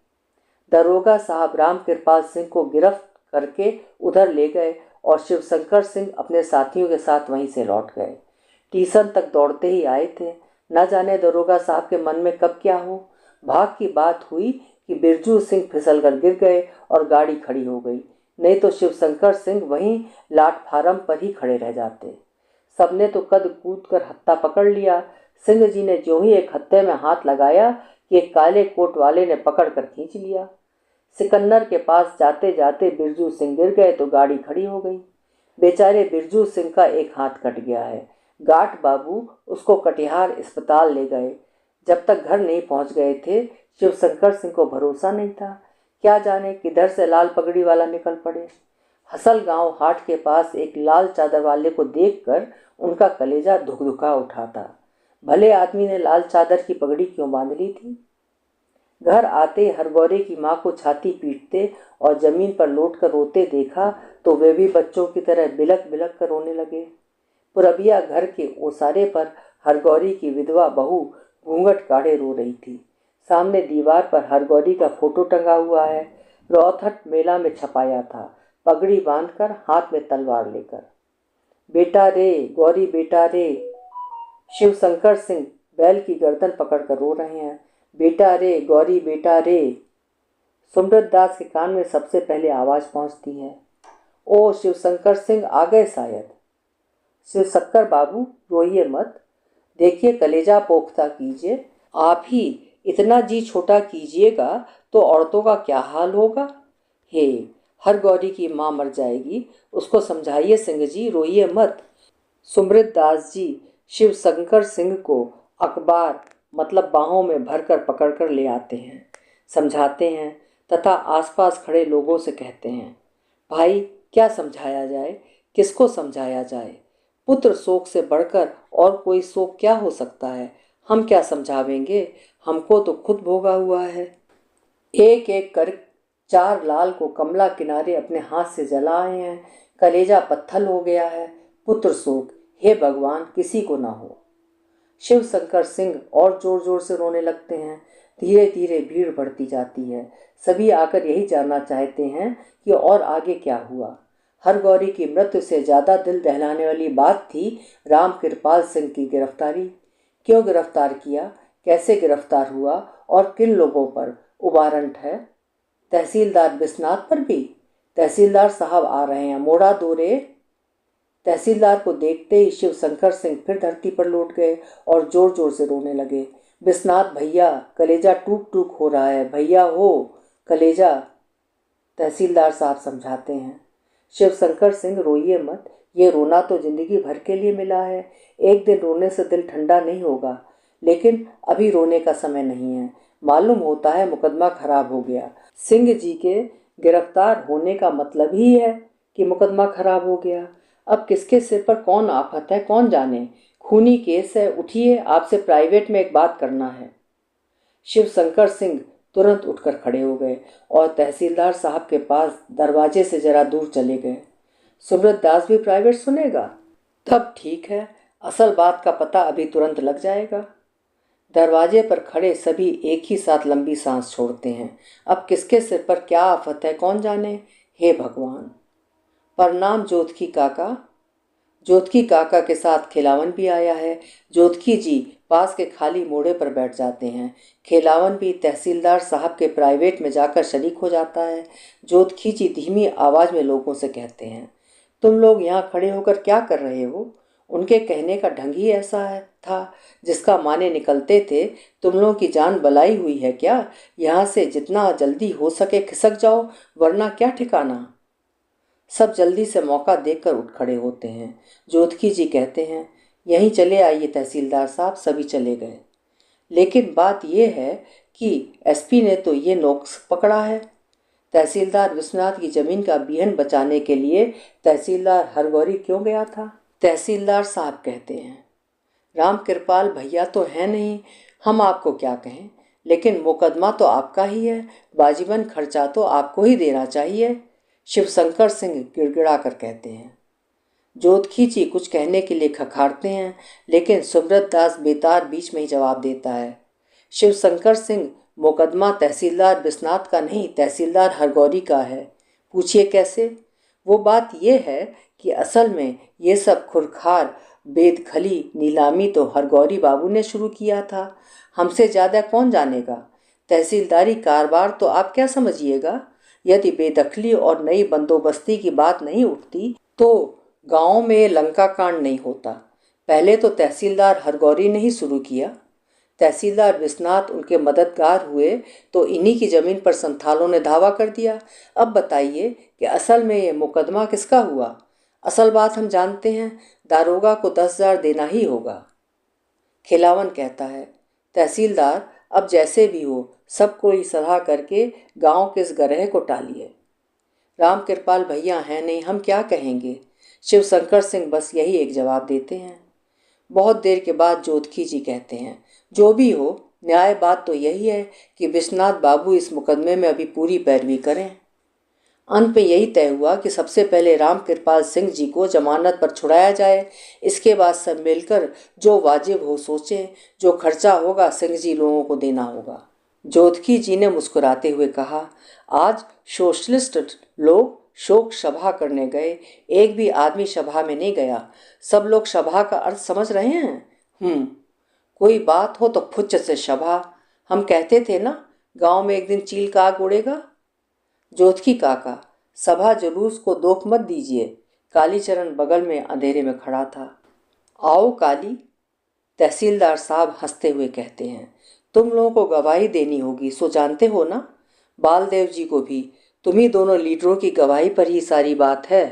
दरोगा साहब राम कृपाल सिंह को गिरफ्त करके उधर ले गए और शिवशंकर सिंह अपने साथियों के साथ वहीं से लौट गए। स्टेशन तक दौड़ते ही आए थे। न जाने दरोगा साहब के मन में कब क्या हो। भाग की बात हुई कि बिरजू सिंह फिसलकर गिर गए और गाड़ी खड़ी हो गई, नहीं तो शिवशंकर सिंह वहीं प्लेटफार्म पर ही खड़े रह जाते। सबने तो कद कूद कर हत्था पकड़ लिया। सिंह जी ने जो ही एक हत्थे में हाथ लगाया कि एक काले कोट वाले ने पकड़ कर खींच लिया। सिकंदर के पास जाते जाते बिरजू सिंह गिर गए तो गाड़ी खड़ी हो गई। बेचारे बिरजू सिंह का एक हाथ कट गया है। गाट बाबू उसको कटिहार अस्पताल ले गए। जब तक घर नहीं पहुंच गए थे शिवशंकर सिंह को भरोसा नहीं था। क्या जाने किधर से लाल पगड़ी वाला निकल पड़े। हसल गांव हाट के पास एक लाल चादर वाले को देखकर उनका कलेजा धुकधुका उठा था। भले आदमी ने लाल चादर की पगड़ी क्यों बांध ली थी। घर आते हरगौरी की माँ को छाती पीटते और जमीन पर लौट कर रोते देखा तो वे भी बच्चों की तरह बिलक बिलक कर रोने लगे। पुरबिया घर के ओसारे पर हरगौरी की विधवा बहू घूंघट काढ़े रो रही थी। सामने दीवार पर हरगौरी का फोटो टंगा हुआ है। रौथट मेला में छपाया था, पगड़ी बांधकर हाथ में तलवार लेकर। बेटा रे, गौरी बेटा रे। शिवशंकर सिंह बैल की गर्दन पकड़कर रो रहे हैं। बेटा रे, गौरी बेटा रे। सुमृत दास के कान में सबसे पहले आवाज पहुंचती है। ओ शिवशंकर सिंह आ गए शायद। शिवशंकर बाबू रोइए मत। देखिए कलेजा पोख्ता कीजिए, आप ही इतना जी छोटा कीजिएगा तो औरतों का क्या हाल होगा। हे, हर गौरी की माँ मर जाएगी, उसको समझाइए सिंह जी, रोइए मत। सुमृत दास जी शिव शंकर सिंह को अखबार मतलब बाहों में भरकर पकड़कर ले आते हैं, समझाते हैं तथा आसपास खड़े लोगों से कहते हैं, भाई क्या समझाया जाए, किसको समझाया जाए। पुत्र शोक से बढ़कर और कोई शोक क्या हो सकता है। हम क्या समझावेंगे, हमको तो खुद भोगा हुआ है। एक एक कर 4 लाल को कमला किनारे अपने हाथ से जलाए हैं। कलेजा पत्थर हो गया है। पुत्र शोक, हे भगवान किसी को ना हो। शिव शंकर सिंह और जोर जोर से रोने लगते हैं। धीरे धीरे भीड़ बढ़ती जाती है। सभी आकर यही जानना चाहते हैं कि और आगे क्या हुआ। हरगौरी की मृत्यु से ज़्यादा दिल दहलाने वाली बात थी राम कृपाल सिंह की गिरफ्तारी। क्यों गिरफ्तार किया, कैसे गिरफ्तार हुआ और किन लोगों पर उबारंट है। तहसीलदार बिस्नाथ पर भी। तहसीलदार साहब आ रहे हैं, मोड़ा दो रे। तहसीलदार को देखते ही शिव शंकर सिंह फिर धरती पर लौट गए और जोर जोर से रोने लगे। बिस्नाथ भैया, कलेजा टूक टूक हो रहा है, भैया हो कलेजा। तहसीलदार साहब समझाते हैं, शिव शंकर सिंह रोइए मत, ये रोना तो जिंदगी भर के लिए मिला है। एक दिन रोने से दिल ठंडा नहीं होगा, लेकिन अभी रोने का समय नहीं है। मालूम होता है मुकदमा खराब हो गया। सिंह जी के गिरफ्तार होने का मतलब ही है कि मुकदमा खराब हो गया। अब किसके सिर पर कौन आफत है कौन जाने। खूनी केस है, उठिए, आपसे प्राइवेट में एक बात करना है। शिव शंकर सिंह तुरंत उठकर खड़े हो गए और तहसीलदार साहब के पास दरवाजे से जरा दूर चले गए। सुब्रत दास भी प्राइवेट सुनेगा, तब ठीक है, असल बात का पता अभी तुरंत लग जाएगा। दरवाजे पर खड़े सभी एक ही साथ लंबी सांस छोड़ते हैं। अब किसके सिर पर क्या आफत है कौन जाने। हे भगवान। प्रणाम जोतकी काका। जोतकी काका के साथ खिलावन भी आया है। जोतकी जी पास के खाली मोड़े पर बैठ जाते हैं। खिलावन भी तहसीलदार साहब के प्राइवेट में जाकर शरीक हो जाता है। जोतकी जी धीमी आवाज़ में लोगों से कहते हैं, तुम लोग यहाँ खड़े होकर क्या कर रहे हो। उनके कहने का ढंग ही ऐसा था जिसका माने निकलते थे, तुम लोगों की जान बलाई हुई है क्या। यहाँ से जितना जल्दी हो सके खिसक जाओ, वरना क्या ठिकाना। सब जल्दी से मौका देखकर उठ खड़े होते हैं। जोतकी जी कहते हैं, यहीं चले आइए तहसीलदार साहब। सभी चले गए। लेकिन बात यह है कि एसपी ने तो ये नोक्स पकड़ा है। तहसीलदार विश्वनाथ की जमीन का बीहन बचाने के लिए तहसीलदार हरगौरी क्यों गया था। तहसीलदार साहब कहते हैं, राम कृपाल भैया तो है नहीं, हम आपको क्या कहें, लेकिन मुकदमा तो आपका ही है, बाजीवन खर्चा तो आपको ही देना चाहिए। शिवशंकर सिंह गिड़गिड़ा कर कहते हैं। जोतखी जी कुछ कहने के लिए खखारते हैं, लेकिन सुब्रत दास बेतार बीच में ही जवाब देता है। शिवशंकर सिंह, मुकदमा तहसीलदार बिस्नाथ का नहीं, तहसीलदार हरगौरी का है। पूछिए कैसे। वो बात यह है कि असल में ये सब खुरखार बेदखली नीलामी तो हरगौरी बाबू ने शुरू किया था। हमसे ज़्यादा कौन जानेगा। तहसीलदारी कारोबार तो आप क्या समझिएगा। यदि बेदखली और नई बंदोबस्ती की बात नहीं उठती तो गाँव में लंका कांड नहीं होता। पहले तो तहसीलदार हरगौरी ने ही शुरू किया। तहसीलदार विश्वनाथ उनके मददगार हुए तो इन्हीं की ज़मीन पर संथालों ने धावा कर दिया। अब बताइए कि असल में ये मुकदमा किसका हुआ। असल बात हम जानते हैं, दारोगा को 10,000 देना ही होगा। खिलावन कहता है, तहसीलदार अब जैसे भी हो सब कोई सलाह करके गांव के इस गरह को टालिए। राम कृपाल भैया हैं नहीं, हम क्या कहेंगे। शिवशंकर सिंह बस यही एक जवाब देते हैं। बहुत देर के बाद जोतखी जी कहते हैं, जो भी हो न्याय बात तो यही है कि विश्वनाथ बाबू इस मुकदमे में अभी पूरी पैरवी करें। अंत में यही तय हुआ कि सबसे पहले राम कृपाल सिंह जी को जमानत पर छुड़ाया जाए। इसके बाद सब मिलकर जो वाजिब हो सोचें, जो खर्चा होगा सिंह जी लोगों को देना होगा। जोतखी जी ने मुस्कुराते हुए कहा, आज सोशलिस्ट लोग शोक सभा करने गए, एक भी आदमी सभा में नहीं गया। सब लोग सभा का अर्थ समझ रहे हैं। कोई बात हो तो फुच्च से सभा। हम कहते थे ना, गांव में एक दिन चील का आग उड़ेगा। जोतकी काका, सभा जुलूस को दोख मत दीजिए। कालीचरण बगल में अंधेरे में खड़ा था। आओ काली। तहसीलदार साहब हंसते हुए कहते हैं, तुम लोगों को गवाही देनी होगी, सो जानते हो ना। बालदेव जी को भी तुम ही दोनों लीडरों की गवाही पर ही सारी बात है।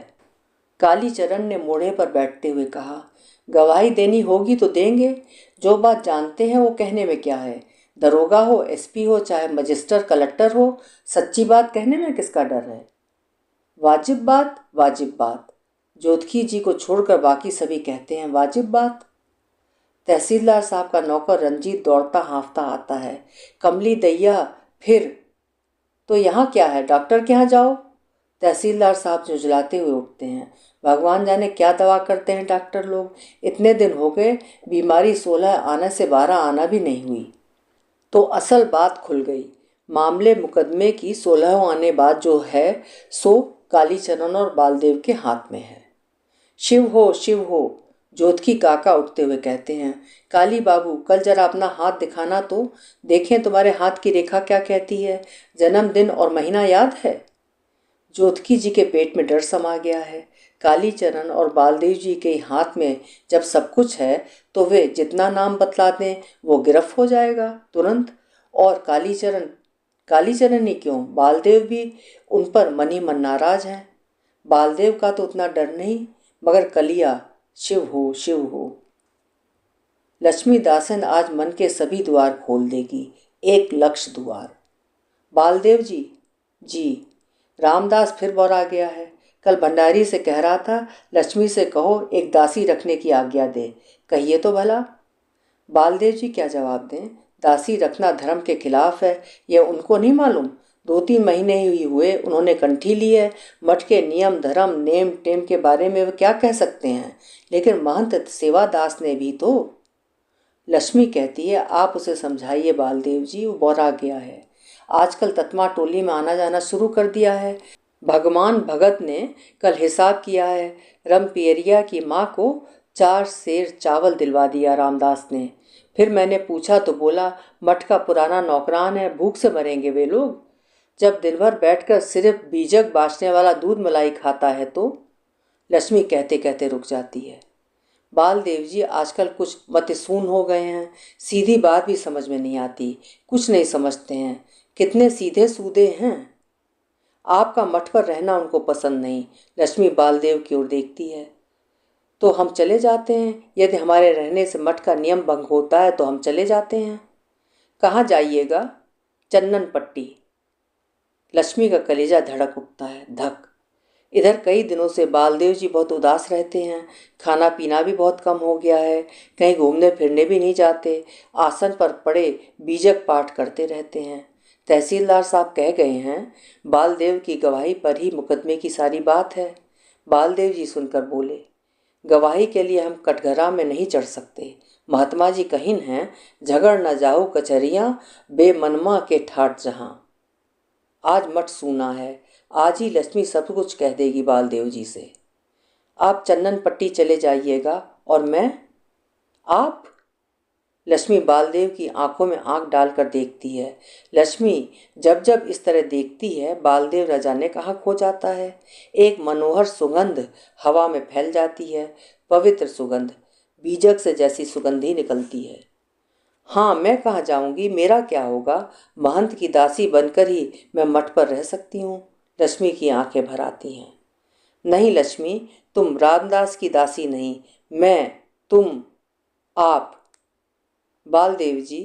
कालीचरण ने मोड़े पर बैठते हुए कहा, गवाही देनी होगी तो देंगे। जो बात जानते हैं वो कहने में क्या है। दरोगा हो, एसपी हो, चाहे मजिस्टर कलेक्टर हो, सच्ची बात कहने में किसका डर है। वाजिब बात, वाजिब बात। जोतकी जी को छोड़कर बाकी सभी कहते हैं वाजिब बात। तहसीलदार साहब का नौकर रंजीत दौड़ता हाँफता आता है। कमली दैया, फिर तो यहाँ क्या है, डॉक्टर के यहाँ जाओ। तहसीलदार साहब झुंझलाते हुए उठते हैं। भगवान जाने क्या दवा करते हैं डॉक्टर लोग। इतने दिन हो गए, बीमारी 16 आने से 12 आना भी नहीं हुई। तो असल बात खुल गई। मामले मुकदमे की 16 आने बाद जो है सो कालीचरण और बालदेव के हाथ में है। शिव हो, शिव हो। जोतकी काका उठते हुए कहते हैं, काली बाबू कल जरा अपना हाथ दिखाना तो देखें तुम्हारे हाथ की रेखा क्या कहती है। जन्मदिन और महीना याद है। जोतकी जी के पेट में डर समा गया है। कालीचरण और बालदेव जी के हाथ में जब सब कुछ है तो वे जितना नाम बतला दें वो गिरफ्त हो जाएगा तुरंत। और कालीचरण ही क्यों, बालदेव भी उन पर मन ही मन नाराज हैं। बालदेव का तो उतना डर नहीं, मगर कलिया शिव हो, शिव हो। लक्ष्मी दासन आज मन के सभी द्वार खोल देगी, एक लक्ष्य द्वार। बालदेव जी, जी। रामदास फिर बौरा गया है। कल भंडारी से कह रहा था, लक्ष्मी से कहो एक दासी रखने की आज्ञा दे। कहिए तो भला। बालदेव जी क्या जवाब दें। दासी रखना धर्म के खिलाफ है, यह उनको नहीं मालूम। 2-3 महीने ही हुए उन्होंने कंठी ली है। मठ के नियम धर्म नेम टेम के बारे में वे क्या कह सकते हैं। लेकिन महंत सेवादास ने भी तो। लक्ष्मी कहती है, आप उसे समझाइए बालदेव जी, वो बौरा गया है। आजकल ततमा टोली में आना जाना शुरू कर दिया है। भगवान भगत ने कल हिसाब किया है। रमपियरिया की माँ को 4 सेर चावल दिलवा दिया रामदास ने। फिर मैंने पूछा तो बोला, मठ का पुराना नौकरान है, भूख से मरेंगे वे लोग। जब दिन भर बैठकर सिर्फ बीजक बाँचने वाला दूध मलाई खाता है तो। लक्ष्मी कहते कहते रुक जाती है। बालदेव जी आजकल कुछ मतसून हो गए हैं। सीधी बात भी समझ में नहीं आती, कुछ नहीं समझते हैं। कितने सीधे सूधे हैं। आपका मठ पर रहना उनको पसंद नहीं। लक्ष्मी बालदेव की ओर देखती है। तो हम चले जाते हैं। यदि हमारे रहने से मठ का नियम भंग होता है तो हम चले जाते हैं। कहाँ जाइएगा। चन्नन पट्टी। लक्ष्मी का कलेजा धड़क उठता है, धक। इधर कई दिनों से बालदेव जी बहुत उदास रहते हैं। खाना पीना भी बहुत कम हो गया है। कहीं घूमने फिरने भी नहीं जाते। आसन पर पड़े बीजक पाठ करते रहते हैं। तहसीलदार साहब कह गए हैं, बालदेव की गवाही पर ही मुकदमे की सारी बात है। बालदेव जी सुनकर बोले, गवाही के लिए हम कटघरा में नहीं चढ़ सकते। महात्मा जी कहीन हैं, झगड़ न जाओ कचहरियाँ, बेमनमा के ठाट जहाँ। आज मठ सूना है। आज ही लक्ष्मी सब कुछ कह देगी बालदेव जी से। आप चन्नन पट्टी चले जाइएगा और मैं। आप। लक्ष्मी बालदेव की आंखों में आंख डालकर देखती है। लक्ष्मी जब जब इस तरह देखती है, बालदेव न जाने कहाँ खो जाता है। एक मनोहर सुगंध हवा में फैल जाती है, पवित्र सुगंध, बीजक से जैसी सुगंधी निकलती है। हाँ, मैं कहाँ जाऊंगी, मेरा क्या होगा। महंत की दासी बनकर ही मैं मठ पर रह सकती हूँ। लक्ष्मी की आंखें भर आती हैं। नहीं लक्ष्मी, तुम रामदास की दासी नहीं, मैं, तुम, आप। बालदेव जी।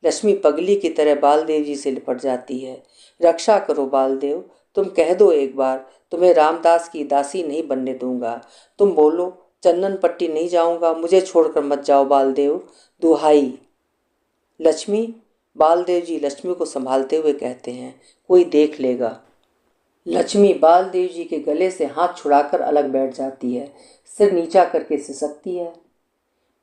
लक्ष्मी पगली की तरह बालदेव जी से लिपट जाती है। रक्षा करो बालदेव, तुम कह दो एक बार, तुम्हें रामदास की दासी नहीं बनने दूंगा। तुम बोलो, चंदन पट्टी नहीं जाऊंगा, मुझे छोड़कर मत जाओ बालदेव, दुहाई। लक्ष्मी। बालदेव जी लक्ष्मी को संभालते हुए कहते हैं, कोई देख लेगा। लक्ष्मी बालदेव जी के गले से हाथ छुड़ाकर अलग बैठ जाती है, सिर नीचा करके सिसकती है।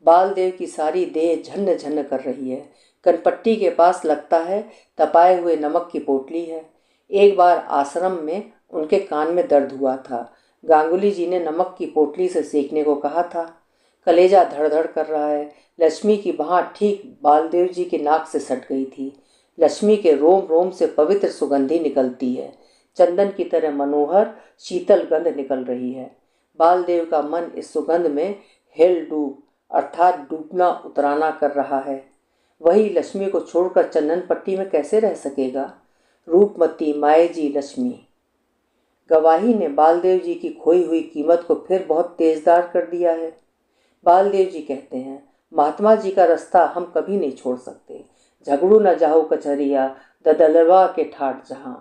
बालदेव की सारी देह झन्न झन्न कर रही है। कनपट्टी के पास लगता है तपाए हुए नमक की पोटली है। एक बार आश्रम में उनके कान में दर्द हुआ था। गांगुली जी ने नमक की पोटली से सेकने को कहा था। कलेजा धड़ धड़ कर रहा है। लक्ष्मी की बाँह ठीक बालदेव जी की नाक से सट गई थी। लक्ष्मी के रोम रोम से पवित्र सुगंधी निकलती है। चंदन की तरह मनोहर शीतल गंध निकल रही है। बालदेव का मन इस सुगंध में हेल डूब अर्थात डूबना उतराना कर रहा है। वही लक्ष्मी को छोड़कर चंदन पट्टी में कैसे रह सकेगा? रूपमती माए जी लक्ष्मी। गवाही ने बालदेव जी की खोई हुई कीमत को फिर बहुत तेजदार कर दिया है। बालदेव जी कहते हैं, महात्मा जी का रास्ता हम कभी नहीं छोड़ सकते। झगड़ू न जाओ कचहरिया, ददलवा के ठाट जहां।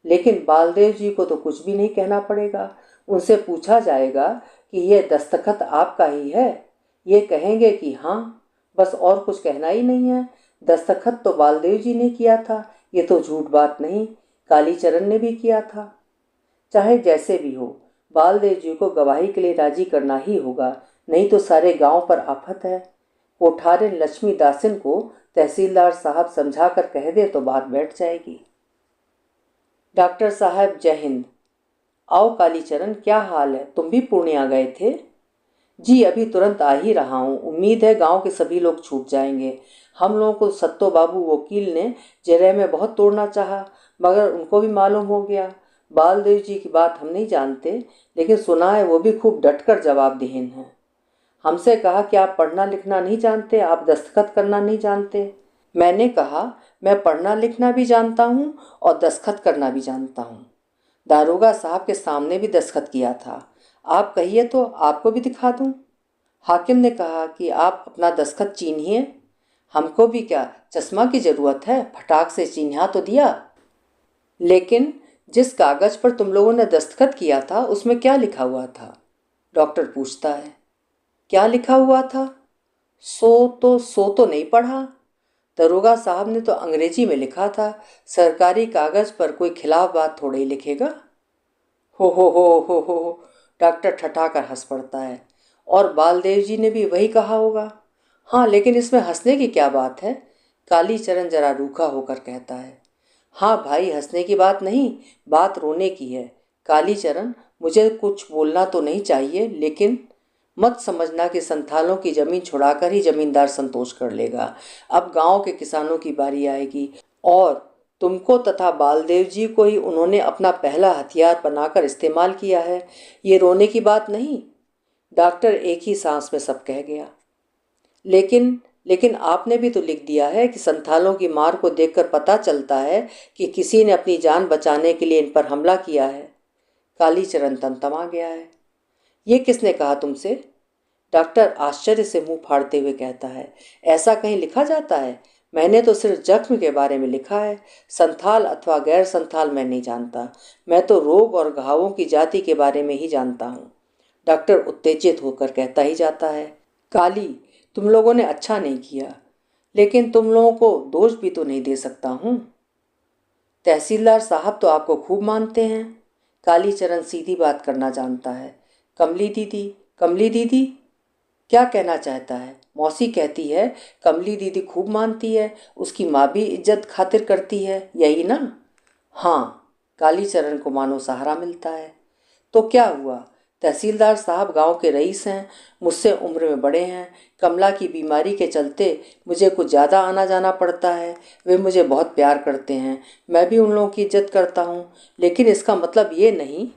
लेकिन बालदेव जी को तो कुछ भी नहीं कहना पड़ेगा। उनसे पूछा जाएगा कि यह दस्तखत आपका ही है? ये कहेंगे कि हाँ, बस और कुछ कहना ही नहीं है। दस्तखत तो बालदेव जी ने किया था, ये तो झूठ बात नहीं, कालीचरण ने भी किया था। चाहे जैसे भी हो, बालदेव जी को गवाही के लिए राजी करना ही होगा, नहीं तो सारे गांव पर आफत है। कोठारिन लक्ष्मी दासिन को तहसीलदार साहब समझाकर कह दे तो बात बैठ जाएगी। डॉक्टर साहब जय हिंद। आओ कालीचरण, क्या हाल है? तुम भी पूर्णिया गए थे? जी, अभी तुरंत आ ही रहा हूँ। उम्मीद है गांव के सभी लोग छूट जाएंगे। हम लोगों को सत्तो बाबू वकील ने जरह में बहुत तोड़ना चाहा, मगर उनको भी मालूम हो गया। बालदेव जी की बात हम नहीं जानते, लेकिन सुना है वो भी खूब डटकर जवाबदेहीन हैं। हमसे कहा कि आप पढ़ना लिखना नहीं जानते, आप दस्तखत करना नहीं जानते। मैंने कहा, मैं पढ़ना लिखना भी जानता हूँ और दस्तखत करना भी जानता हूँ। दारोगा साहब के सामने भी दस्तखत किया था। आप कहिए तो आपको भी दिखा दूँ। हाकिम ने कहा कि आप अपना दस्तखत चीनिए। हमको भी क्या चश्मा की ज़रूरत है? फटाक से चिन्हा तो दिया। लेकिन जिस कागज़ पर तुम लोगों ने दस्तखत किया था उसमें क्या लिखा हुआ था? डॉक्टर पूछता है। क्या लिखा हुआ था? सो तो नहीं पढ़ा। दरोगा साहब ने तो अंग्रेजी में लिखा था। सरकारी कागज़ पर कोई खिलाफ बात थोड़े ही लिखेगा। हो। डॉक्टर ठठाकर हंस पड़ता है। और बालदेव जी ने भी वही कहा होगा। हाँ, लेकिन इसमें हंसने की क्या बात है? कालीचरण जरा रूखा होकर कहता है। हाँ भाई, हंसने की बात नहीं, बात रोने की है। कालीचरण, मुझे कुछ बोलना तो नहीं चाहिए, लेकिन मत समझना कि संथालों की जमीन छुड़ाकर ही जमींदार संतोष कर लेगा। अब गांव के किसानों की बारी आएगी और तुमको तथा बालदेव जी को ही उन्होंने अपना पहला हथियार बनाकर इस्तेमाल किया है। ये रोने की बात नहीं। डॉक्टर एक ही सांस में सब कह गया। लेकिन आपने भी तो लिख दिया है कि संथालों की मार को देखकर पता चलता है कि किसी ने अपनी जान बचाने के लिए इन पर हमला किया है। कालीचरण तमतमा गया है। ये किसने कहा तुमसे? डॉक्टर आश्चर्य से मुंह फाड़ते हुए कहता है, ऐसा कहीं लिखा जाता है? मैंने तो सिर्फ जख्म के बारे में लिखा है। संथाल अथवा गैर संथाल मैं नहीं जानता। मैं तो रोग और घावों की जाति के बारे में ही जानता हूँ। डॉक्टर उत्तेजित होकर कहता ही जाता है, काली, तुम लोगों ने अच्छा नहीं किया, लेकिन तुम लोगों को दोष भी तो नहीं दे सकता हूँ। तहसीलदार साहब तो आपको खूब मानते हैं। कालीचरण सीधी बात करना जानता है। कमली दीदी क्या कहना चाहता है? मौसी कहती है कमली दीदी खूब मानती है, उसकी माँ भी इज्जत खातिर करती है, यही ना? हाँ। कालीचरण को मानो सहारा मिलता है। तो क्या हुआ? तहसीलदार साहब गांव के रईस हैं, मुझसे उम्र में बड़े हैं। कमला की बीमारी के चलते मुझे कुछ ज़्यादा आना जाना पड़ता है। वे मुझे बहुत प्यार करते हैं, मैं भी उन लोगों की इज्जत करता हूँ। लेकिन इसका मतलब ये नहीं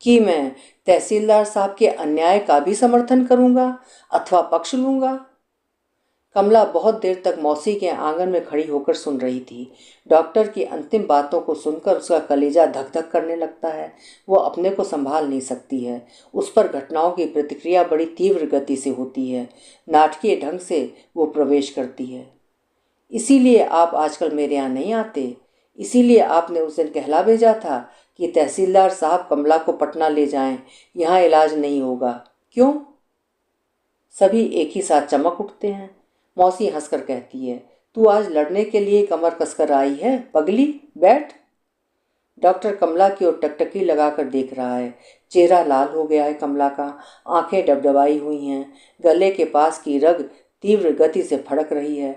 कि मैं तहसीलदार साहब के अन्याय का भी समर्थन करूँगा अथवा पक्ष लूँगा। कमला बहुत देर तक मौसी के आंगन में खड़ी होकर सुन रही थी। डॉक्टर की अंतिम बातों को सुनकर उसका कलेजा धक धक करने लगता है। वो अपने को संभाल नहीं सकती है। उस पर घटनाओं की प्रतिक्रिया बड़ी तीव्र गति से होती है। नाटकीय ढंग से वो प्रवेश करती है। इसीलिए आप आजकल मेरे यहाँ नहीं आते? इसीलिए आपने उस दिन कहला भेजा था कि तहसीलदार साहब कमला को पटना ले जाएं, यहाँ इलाज नहीं होगा? क्यों? सभी एक ही साथ चमक उठते हैं। मौसी हंसकर कहती है, तू आज लड़ने के लिए कमर कसकर आई है पगली, बैठ। डॉक्टर कमला की ओर टकटकी लगाकर देख रहा है। चेहरा लाल हो गया है कमला का, आंखें डबडबाई हुई हैं, गले के पास की रग तीव्र गति से फड़क रही है।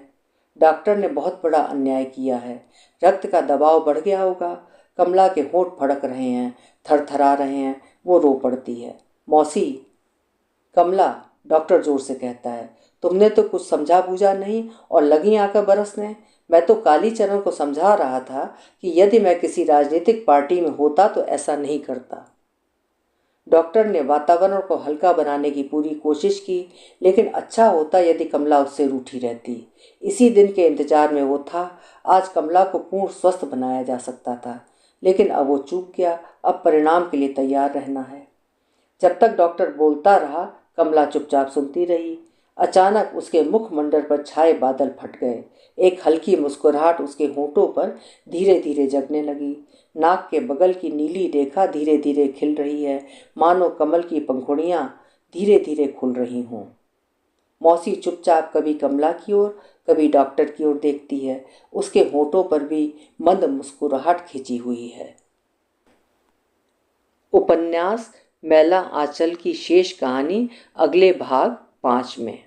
डॉक्टर ने बहुत बड़ा अन्याय किया है। रक्त का दबाव बढ़ गया होगा। कमला के होंठ फड़क रहे हैं, थरथरा रहे हैं। वो रो पड़ती है। मौसी। कमला, डॉक्टर जोर से कहता है, तुमने तो कुछ समझा बूझा नहीं और लगी आकर बरसने। मैं तो कालीचरण को समझा रहा था कि यदि मैं किसी राजनीतिक पार्टी में होता तो ऐसा नहीं करता। डॉक्टर ने वातावरण को हल्का बनाने की पूरी कोशिश की, लेकिन अच्छा होता यदि कमला उससे रूठी रहती। इसी दिन के इंतजार में वो था। आज कमला को पूर्ण स्वस्थ बनाया जा सकता था, लेकिन अब वो चूक गया। अब परिणाम के लिए तैयार रहना है। जब तक डॉक्टर बोलता रहा, कमला चुपचाप सुनती रही। अचानक उसके मुखमंडल पर छाए बादल फट गए। एक हल्की मुस्कुराहट उसके होठों पर धीरे धीरे जगने लगी। नाक के बगल की नीली रेखा धीरे धीरे खिल रही है, मानो कमल की पंखुड़ियां धीरे धीरे खुल रही हों। मौसी चुपचाप कभी कमला की ओर, कभी डॉक्टर की ओर देखती है। उसके होठों पर भी मंद मुस्कुराहट खिंची हुई है। उपन्यास मैला आंचल की शेष कहानी अगले भाग 5 में।